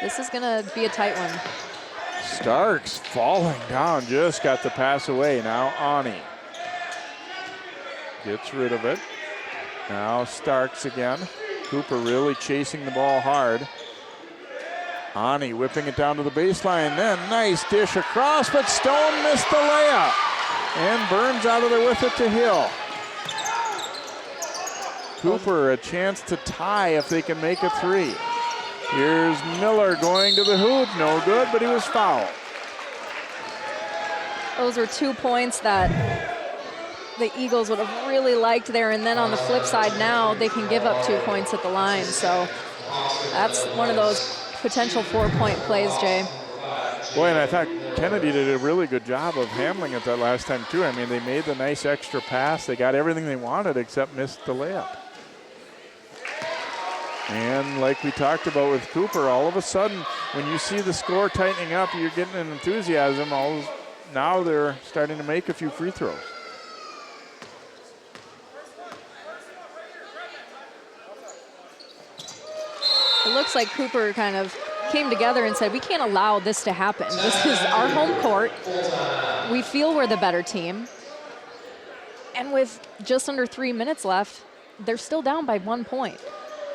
This is going to be a tight one. Starks falling down, just got the pass away. Now Ani gets rid of it. Now Starks again. Cooper really chasing the ball hard. Ani whipping it down to the baseline, then nice dish across, but Stone missed the layup. And Burns out of there with it to Hill. Cooper a chance to tie if they can make a 3. Here's Miller going to the hoop, no good, but he was fouled. Those were 2 points that the Eagles would have really liked there. And then on the flip side now, they can give up 2 points at the line. So that's one of those potential 4-point plays, Jay. Boy, and I thought Kennedy did a really good job of handling it that last time, too. I mean, they made the nice extra pass. They got everything they wanted except missed the layup. And like we talked about with Cooper, all of a sudden, when you see the score tightening up, you're getting an enthusiasm. Now they're starting to make a few free throws. It looks like Cooper kind of came together and said, we can't allow this to happen. This is our home court. We feel we're the better team. And with just under 3 minutes left, they're still down by 1 point.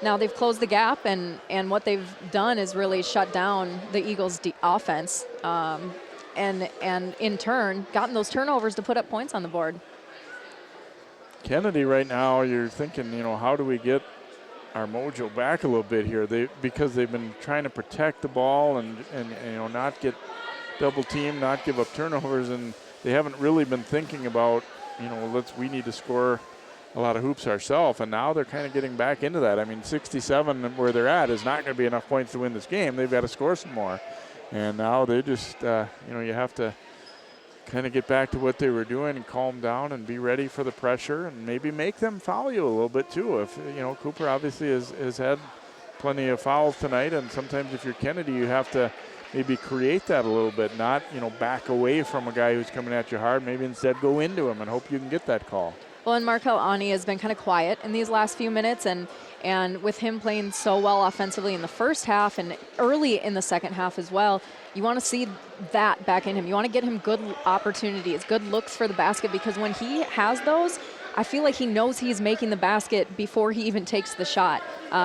Now they've closed the gap, and what they've done is really shut down the Eagles' offense, and in turn gotten those turnovers to put up points on the board. Kennedy right now, you're thinking, how do we get our mojo back a little bit here? Because they've been trying to protect the ball and not get double teamed, not give up turnovers, and they haven't really been thinking about, we need to score a lot of hoops ourselves, and now they're kind of getting back into that. I mean, 67 where they're at is not going to be enough points to win this game. They've got to score some more. And now they just, you have to kind of get back to what they were doing and calm down and be ready for the pressure and maybe make them foul you a little bit too. If, Cooper obviously has had plenty of fouls tonight, and sometimes if you're Kennedy, you have to maybe create that a little bit, not, back away from a guy who's coming at you hard, maybe instead go into him and hope you can get that call. Well, and Markel Ani has been kind of quiet in these last few minutes, and with him playing so well offensively in the first half and early in the second half as well, you want to see that back in him. You want to get him good opportunities, good looks for the basket, because when he has those, I feel like he knows he's making the basket before he even takes the shot.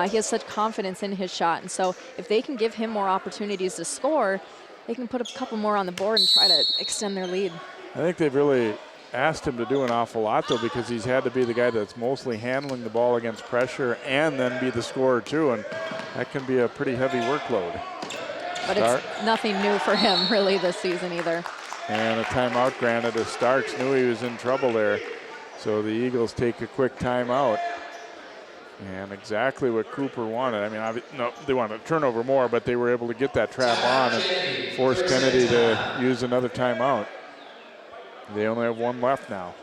He has such confidence in his shot, and so if they can give him more opportunities to score, they can put a couple more on the board and try to extend their lead. I think they've really asked him to do an awful lot, though, because he's had to be the guy that's mostly handling the ball against pressure and then be the scorer, too, and that can be a pretty heavy workload. But it's nothing new for him, really, this season either. And a timeout granted as Starks knew he was in trouble there. So the Eagles take a quick timeout. And exactly what Cooper wanted. I mean, no, they wanted a turnover more, but they were able to get that trap on and force Kennedy to use another timeout. They only have one left now.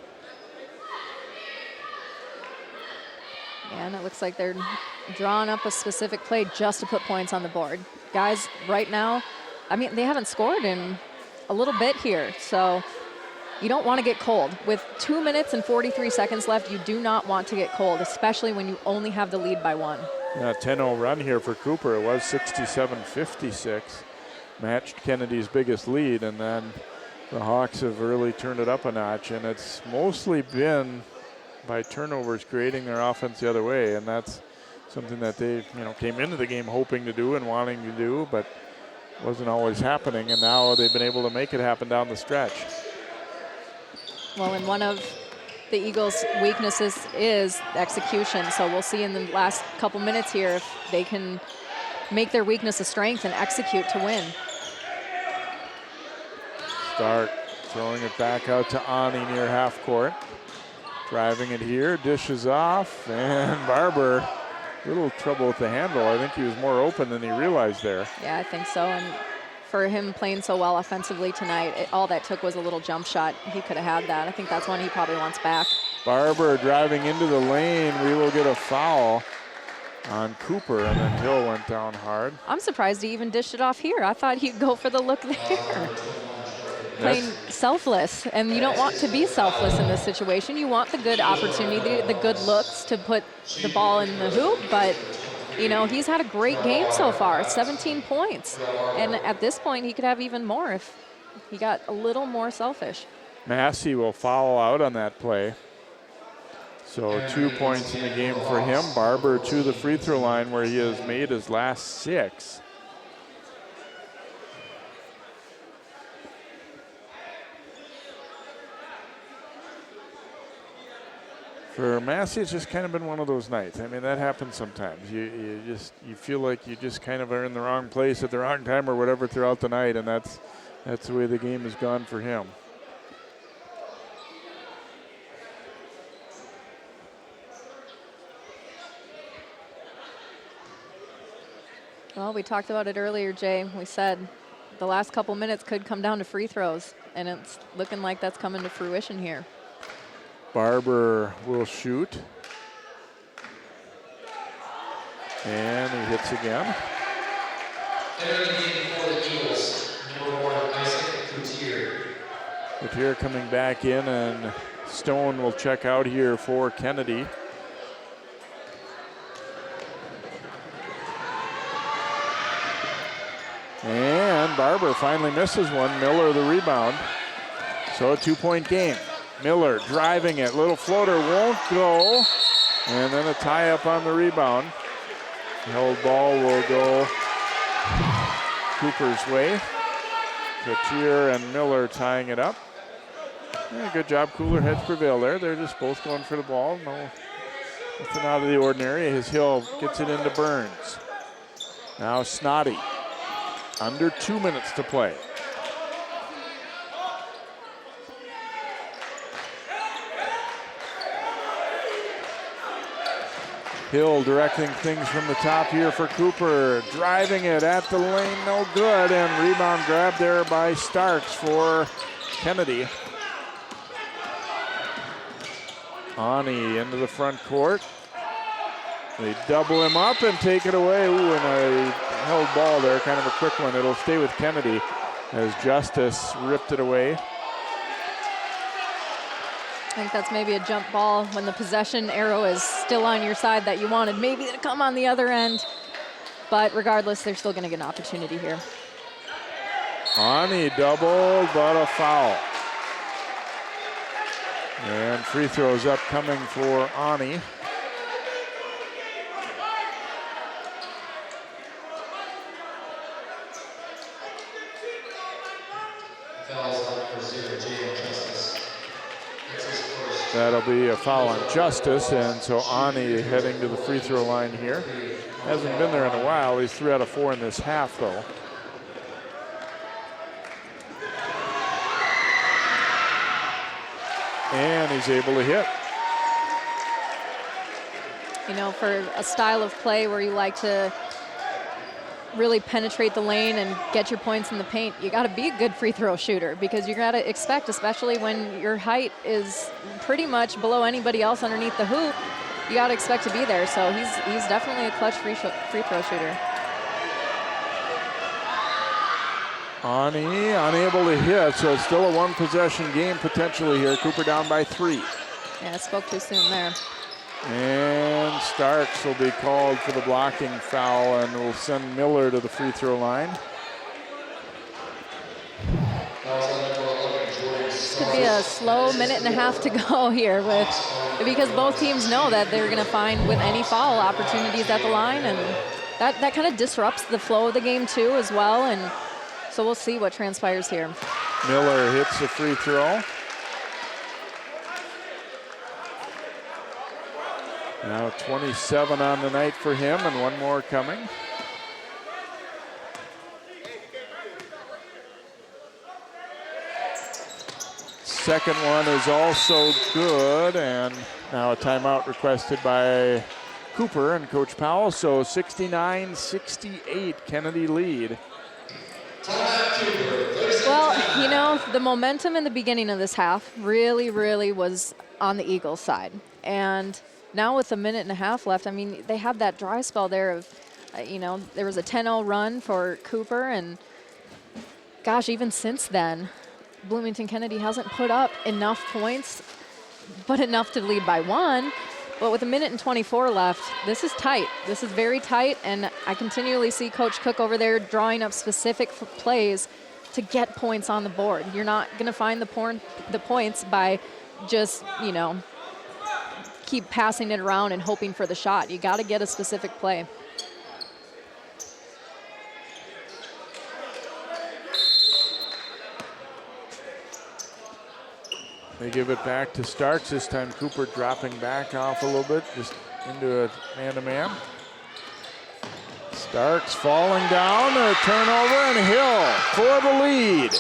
And it looks like they're drawing up a specific play just to put points on the board. Guys, right now, I mean, they haven't scored in a little bit here, so you don't want to get cold. With 2 minutes and 43 seconds left, you do not want to get cold, especially when you only have the lead by 1. Yeah, 10-0 run here for Cooper. It was 67-56. Matched Kennedy's biggest lead, and then the Hawks have really turned it up a notch, and it's mostly been by turnovers creating their offense the other way, and that's something that they came into the game hoping to do and wanting to do, but wasn't always happening, and now they've been able to make it happen down the stretch. Well, and one of the Eagles' weaknesses is execution, so we'll see in the last couple minutes here if they can make their weakness a strength and execute to win. Stark throwing it back out to Ani near half court. Driving it here, dishes off, and Barber, a little trouble with the handle. I think he was more open than he realized there. Yeah, I think so, and for him playing so well offensively tonight, all that took was a little jump shot. He could have had that. I think that's one he probably wants back. Barber driving into the lane. We will get a foul on Cooper, and then Hill went down hard. I'm surprised he even dished it off here. I thought he'd go for the look there. Playing selfless, and you don't want to be selfless in this situation. You want the good opportunity, the good looks to put the ball in the hoop, but he's had a great game so far, 17 points. And at this point, he could have even more if he got a little more selfish. Massey will foul out on that play. So 2 points in the game for him. Barber to the free throw line where he has made his last 6. For Massey, it's just kind of been one of those nights. I mean, that happens sometimes. You feel like you just kind of are in the wrong place at the wrong time or whatever throughout the night, and that's the way the game has gone for him. Well, we talked about it earlier, Jay. We said the last couple minutes could come down to free throws, and it's looking like that's coming to fruition here. Barber will shoot. And he hits again. Entering the game for the Eagles, number 1, Isaac Coutier. Coutier coming back in, and Stone will check out here for Kennedy. And Barber finally misses one. Miller the rebound. So a 2-point game. Miller driving it. Little floater won't go. And then a tie up on the rebound. Held ball will go Cooper's way. Coutier and Miller tying it up. Yeah, good job. Cooler heads prevail there. They're just both going for the ball. Nothing out of the ordinary. His Hill gets it into Burns. Now Snoddy. Under 2 minutes to play. Hill directing things from the top here for Cooper. Driving it at the lane, no good. And rebound grab there by Starks for Kennedy. Ani into the front court. They double him up and take it away. Ooh, and a held ball there, kind of a quick one. It'll stay with Kennedy as Justice ripped it away. I think that's maybe a jump ball when the possession arrow is still on your side that you wanted maybe to come on the other end. But regardless, they're still going to get an opportunity here. Ani doubled, but a foul. And free throws upcoming for Ani. That'll be a foul on Justice, and so Ani heading to the free throw line here. Hasn't been there in a while. He's 3 out of 4 in this half, though. And he's able to hit. You know, for a style of play where you like to really penetrate the lane and get your points in the paint, you got to be a good free throw shooter, because you got to expect, especially when your height is pretty much below anybody else underneath the hoop, you got to expect to be there. So he's definitely a clutch free throw shooter. Ani unable to hit, so it's still a 1-possession game potentially here. Cooper down by 3. Yeah, spoke too soon there. And Starks will be called for the blocking foul, and will send Miller to the free throw line. This could be a slow minute and a half to go here, because both teams know that they're going to find with any foul opportunities at the line, and that kind of disrupts the flow of the game too as well. And so we'll see what transpires here. Miller hits the free throw. Now 27 on the night for him, and one more coming. Second one is also good, and now a timeout requested by Cooper and Coach Powell. So 69-68, Kennedy lead. Well, you know, the momentum in the beginning of this half really was on the Eagles' side. And now with a minute and a half left, I mean, they have that dry spell there of, you know, there was a 10-0 run for Cooper, and gosh, even since then, Bloomington Kennedy hasn't put up enough points, but enough to lead by 1. But with a minute and 24 left, this is tight. This is very tight, and I continually see Coach Cook over there drawing up specific plays to get points on the board. You're not going to find the points by just, you know, keep passing it around and hoping for the shot. You got to get a specific play. They give it back to Starks. This time Cooper dropping back off a little bit, just into a man-to-man. Starks falling down, a turnover, and Hill for the lead.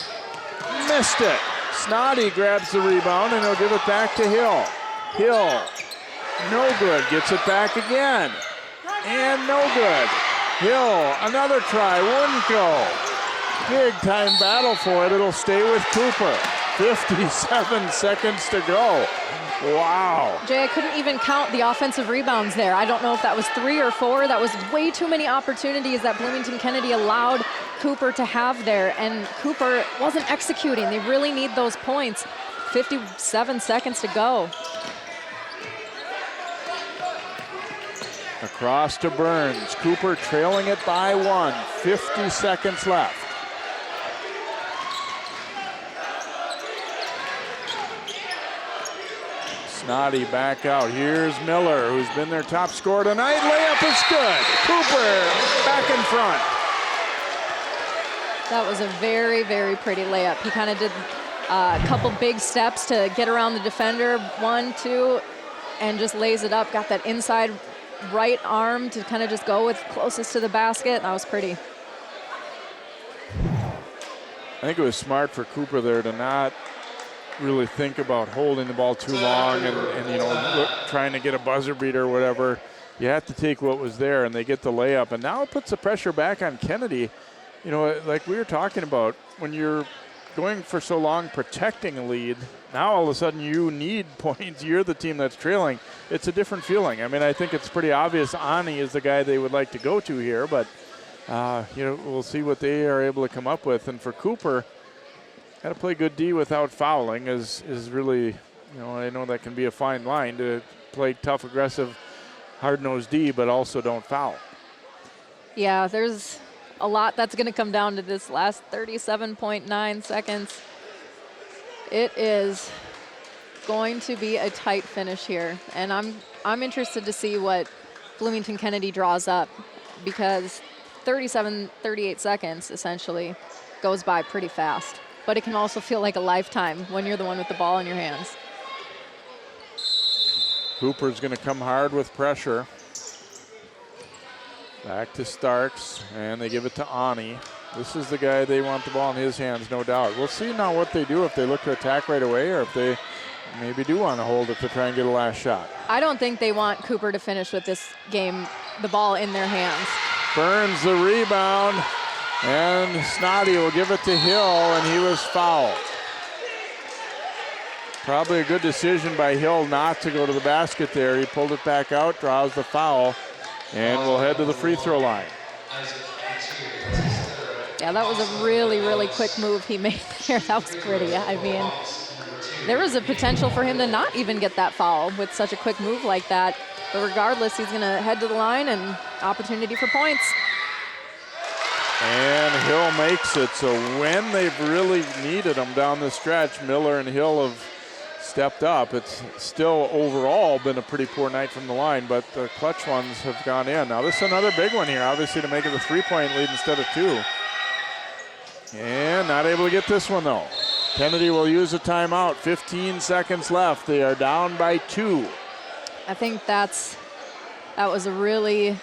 Missed it. Snoddy grabs the rebound, and he'll give it back to Hill. Hill, no good, gets it back again, and no good. Hill, another try, wouldn't go. Big time battle for it. It'll stay with Cooper. 57 seconds to go. Wow. Jay, I couldn't even count the offensive rebounds there. I don't know if that was 3 or 4. That was way too many opportunities that Bloomington Kennedy allowed Cooper to have there, and Cooper wasn't executing. They really need those points. 57 seconds to go. Across to Burns. Cooper trailing it by 1. 50 seconds left. Snoddy back out. Here's Miller, who's been their top scorer tonight. Layup is good. Cooper back in front. That was a very, very pretty layup. He kind of did a couple big steps to get around the defender. 1, 2, and just lays it up. Got that inside right arm to kind of just go with closest to the basket. That was pretty. I think it was smart for Cooper there to not really think about holding the ball too long and you know, trying to get a buzzer beater or whatever. You have to take what was there, and they get the layup. And now it puts the pressure back on Kennedy. You know, like we were talking about, when you're going for so long protecting a lead, now all of a sudden you need points. You're the team that's trailing. It's a different feeling. I mean, I think it's pretty obvious Ani is the guy they would like to go to here, but you know, we'll see what they are able to come up with. And for Cooper, got to play good D without fouling is really, you know, I know that can be a fine line to play tough, aggressive, hard-nosed D, but also don't foul. Yeah, there's a lot that's going to come down to this last 37.9 seconds. It is going to be a tight finish here, and I'm interested to see what Bloomington Kennedy draws up, because 38 seconds essentially goes by pretty fast, but it can also feel like a lifetime when you're the one with the ball in your hands. Cooper's going to come hard with pressure. Back to Starks, and they give it to Ani. This is the guy they want the ball in his hands, no doubt. We'll see now what they do, if they look to attack right away or if they maybe do want to hold it to try and get a last shot. I don't think they want Cooper to finish with this game, the ball in their hands. Burns the rebound, and Snoddy will give it to Hill, and he was fouled. Probably a good decision by Hill not to go to the basket there. He pulled it back out, draws the foul, and we'll head to the free throw line. Yeah, that was a really, really quick move he made there. That was pretty. I mean, there was a potential for him to not even get that foul with such a quick move like that. But regardless, he's going to head to the line, and opportunity for points. And Hill makes it. So when they've really needed him down the stretch, Miller and Hill have stepped up. It's still overall been a pretty poor night from the line, but the clutch ones have gone in. Now this is another big one here, obviously, to make it a 3-point lead instead of 2. And not able to get this one, though. Kennedy will use a timeout. 15 seconds left. They are down by 2. I think that was a really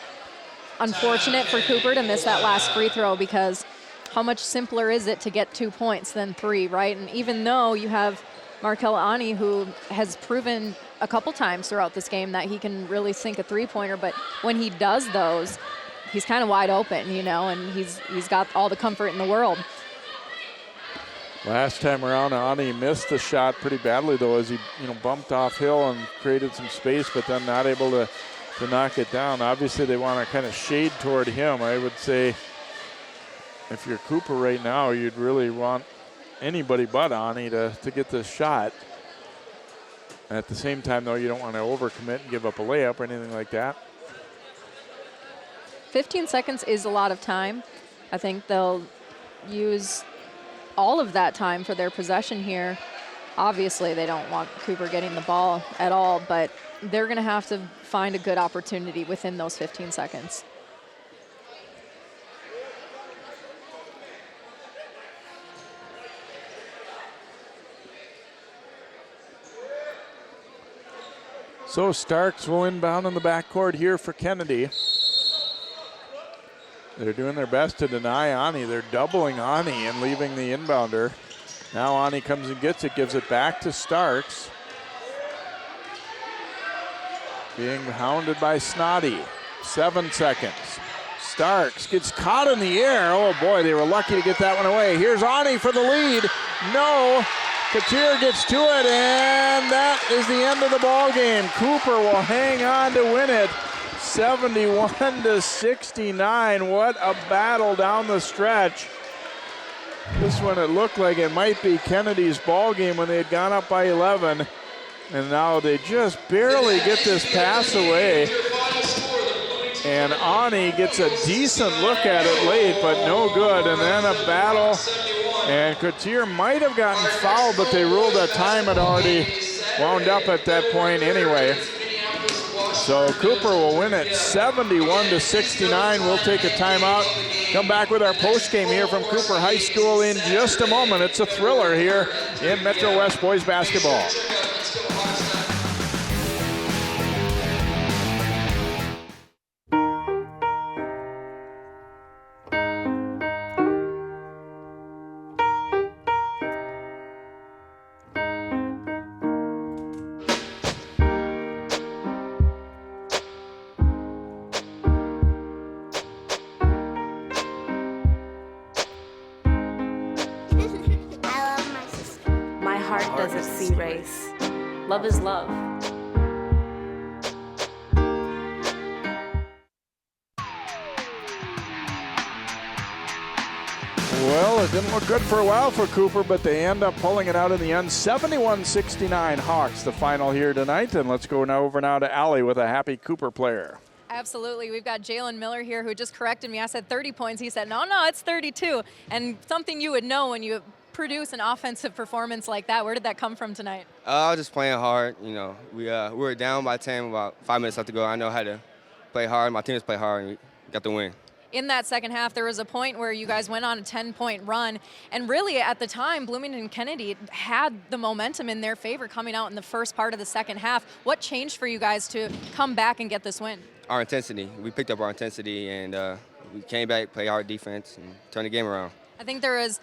unfortunate for Cooper to miss that last free throw, because how much simpler is it to get 2 points than 3, right? And even though you have Markel Ani, who has proven a couple times throughout this game that he can really sink a three-pointer, but when he does those, he's kind of wide open, you know, and he's got all the comfort in the world. Last time around, Ani missed the shot pretty badly, though, as he bumped off Hill and created some space, but then not able to knock it down. Obviously, they want to kind of shade toward him. I would say if you're Cooper right now, you'd really want anybody but Ani to get this shot. At the same time, though, you don't want to overcommit and give up a layup or anything like that. 15 seconds is a lot of time. I think they'll use all of that time for their possession here. Obviously, they don't want Cooper getting the ball at all, but they're going to have to find a good opportunity within those 15 seconds. So Starks will inbound in the backcourt here for Kennedy. They're doing their best to deny Ani. They're doubling Ani and leaving the inbounder. Now Ani comes and gets it, gives it back to Starks. Being hounded by Snoddy. 7 seconds. Starks gets caught in the air. Oh boy, they were lucky to get that one away. Here's Ani for the lead. No, Katir gets to it, and that is the end of the ball game. Cooper will hang on to win it, 71-69. What a battle down the stretch. This one, it looked like it might be Kennedy's ball game when they had gone up by 11, and now they just barely get this pass away. And Ani gets a decent look at it late, but no good. And then a battle, and Katir might have gotten fouled, but they ruled that time had already wound up at that point anyway. So Cooper will win it 71-69. We'll take a timeout. Come back with our postgame here from Cooper High School in just a moment. It's a thriller here in Metro West boys basketball. Love is love. Well, it didn't look good for a while for Cooper, but they end up pulling it out in the end. 71-69 Hawks, the final here tonight. And let's go over to Allie with a happy Cooper player. Absolutely. We've got Jalen Miller here who just corrected me. I said 30 points. He said, no, it's 32. And something you would know when you produce an offensive performance like that. Where did that come from tonight? I was just playing hard. You know, we were down by 10, about 5 minutes left to go. I know how to play hard. My teammates play hard, and we got the win. In that second half, there was a point where you guys went on a 10-point run, and really at the time, Bloomington Kennedy had the momentum in their favor coming out in the first part of the second half. What changed for you guys to come back and get this win? Our intensity. We picked up our intensity, and we came back, played hard defense, and turned the game around. I think there was,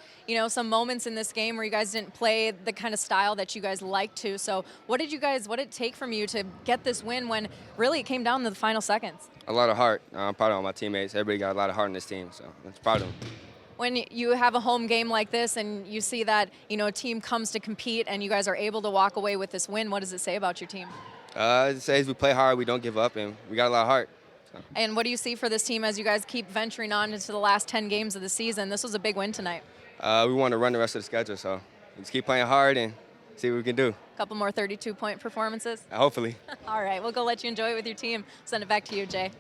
some moments in this game where you guys didn't play the kind of style that you guys like to. So what did it take from you to get this win when really it came down to the final seconds? A lot of heart. I'm proud of all my teammates. Everybody got a lot of heart in this team, so I'm proud of them. When you have a home game like this and you see that, a team comes to compete and you guys are able to walk away with this win, what does it say about your team? It says we play hard, we don't give up, and we got a lot of heart. So. And what do you see for this team as you guys keep venturing on into the last 10 games of the season? This was a big win tonight. We want to run the rest of the schedule, so just keep playing hard and see what we can do. A couple more 32-point performances? Hopefully. All right, we'll go let you enjoy it with your team. Send it back to you, Jay.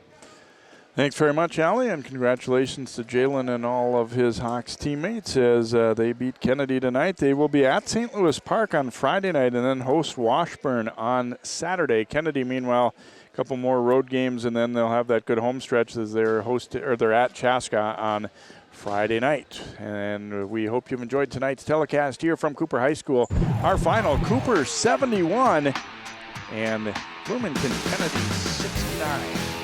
Thanks very much, Allie, and congratulations to Jalen and all of his Hawks teammates as they beat Kennedy tonight. They will be at St. Louis Park on Friday night and then host Washburn on Saturday. Kennedy, meanwhile, a couple more road games, and then they'll have that good home stretch as they're at Chaska on Friday night. And we hope you've enjoyed tonight's telecast here from Cooper High School. Our final, Cooper 71 and Bloomington Kennedy 69.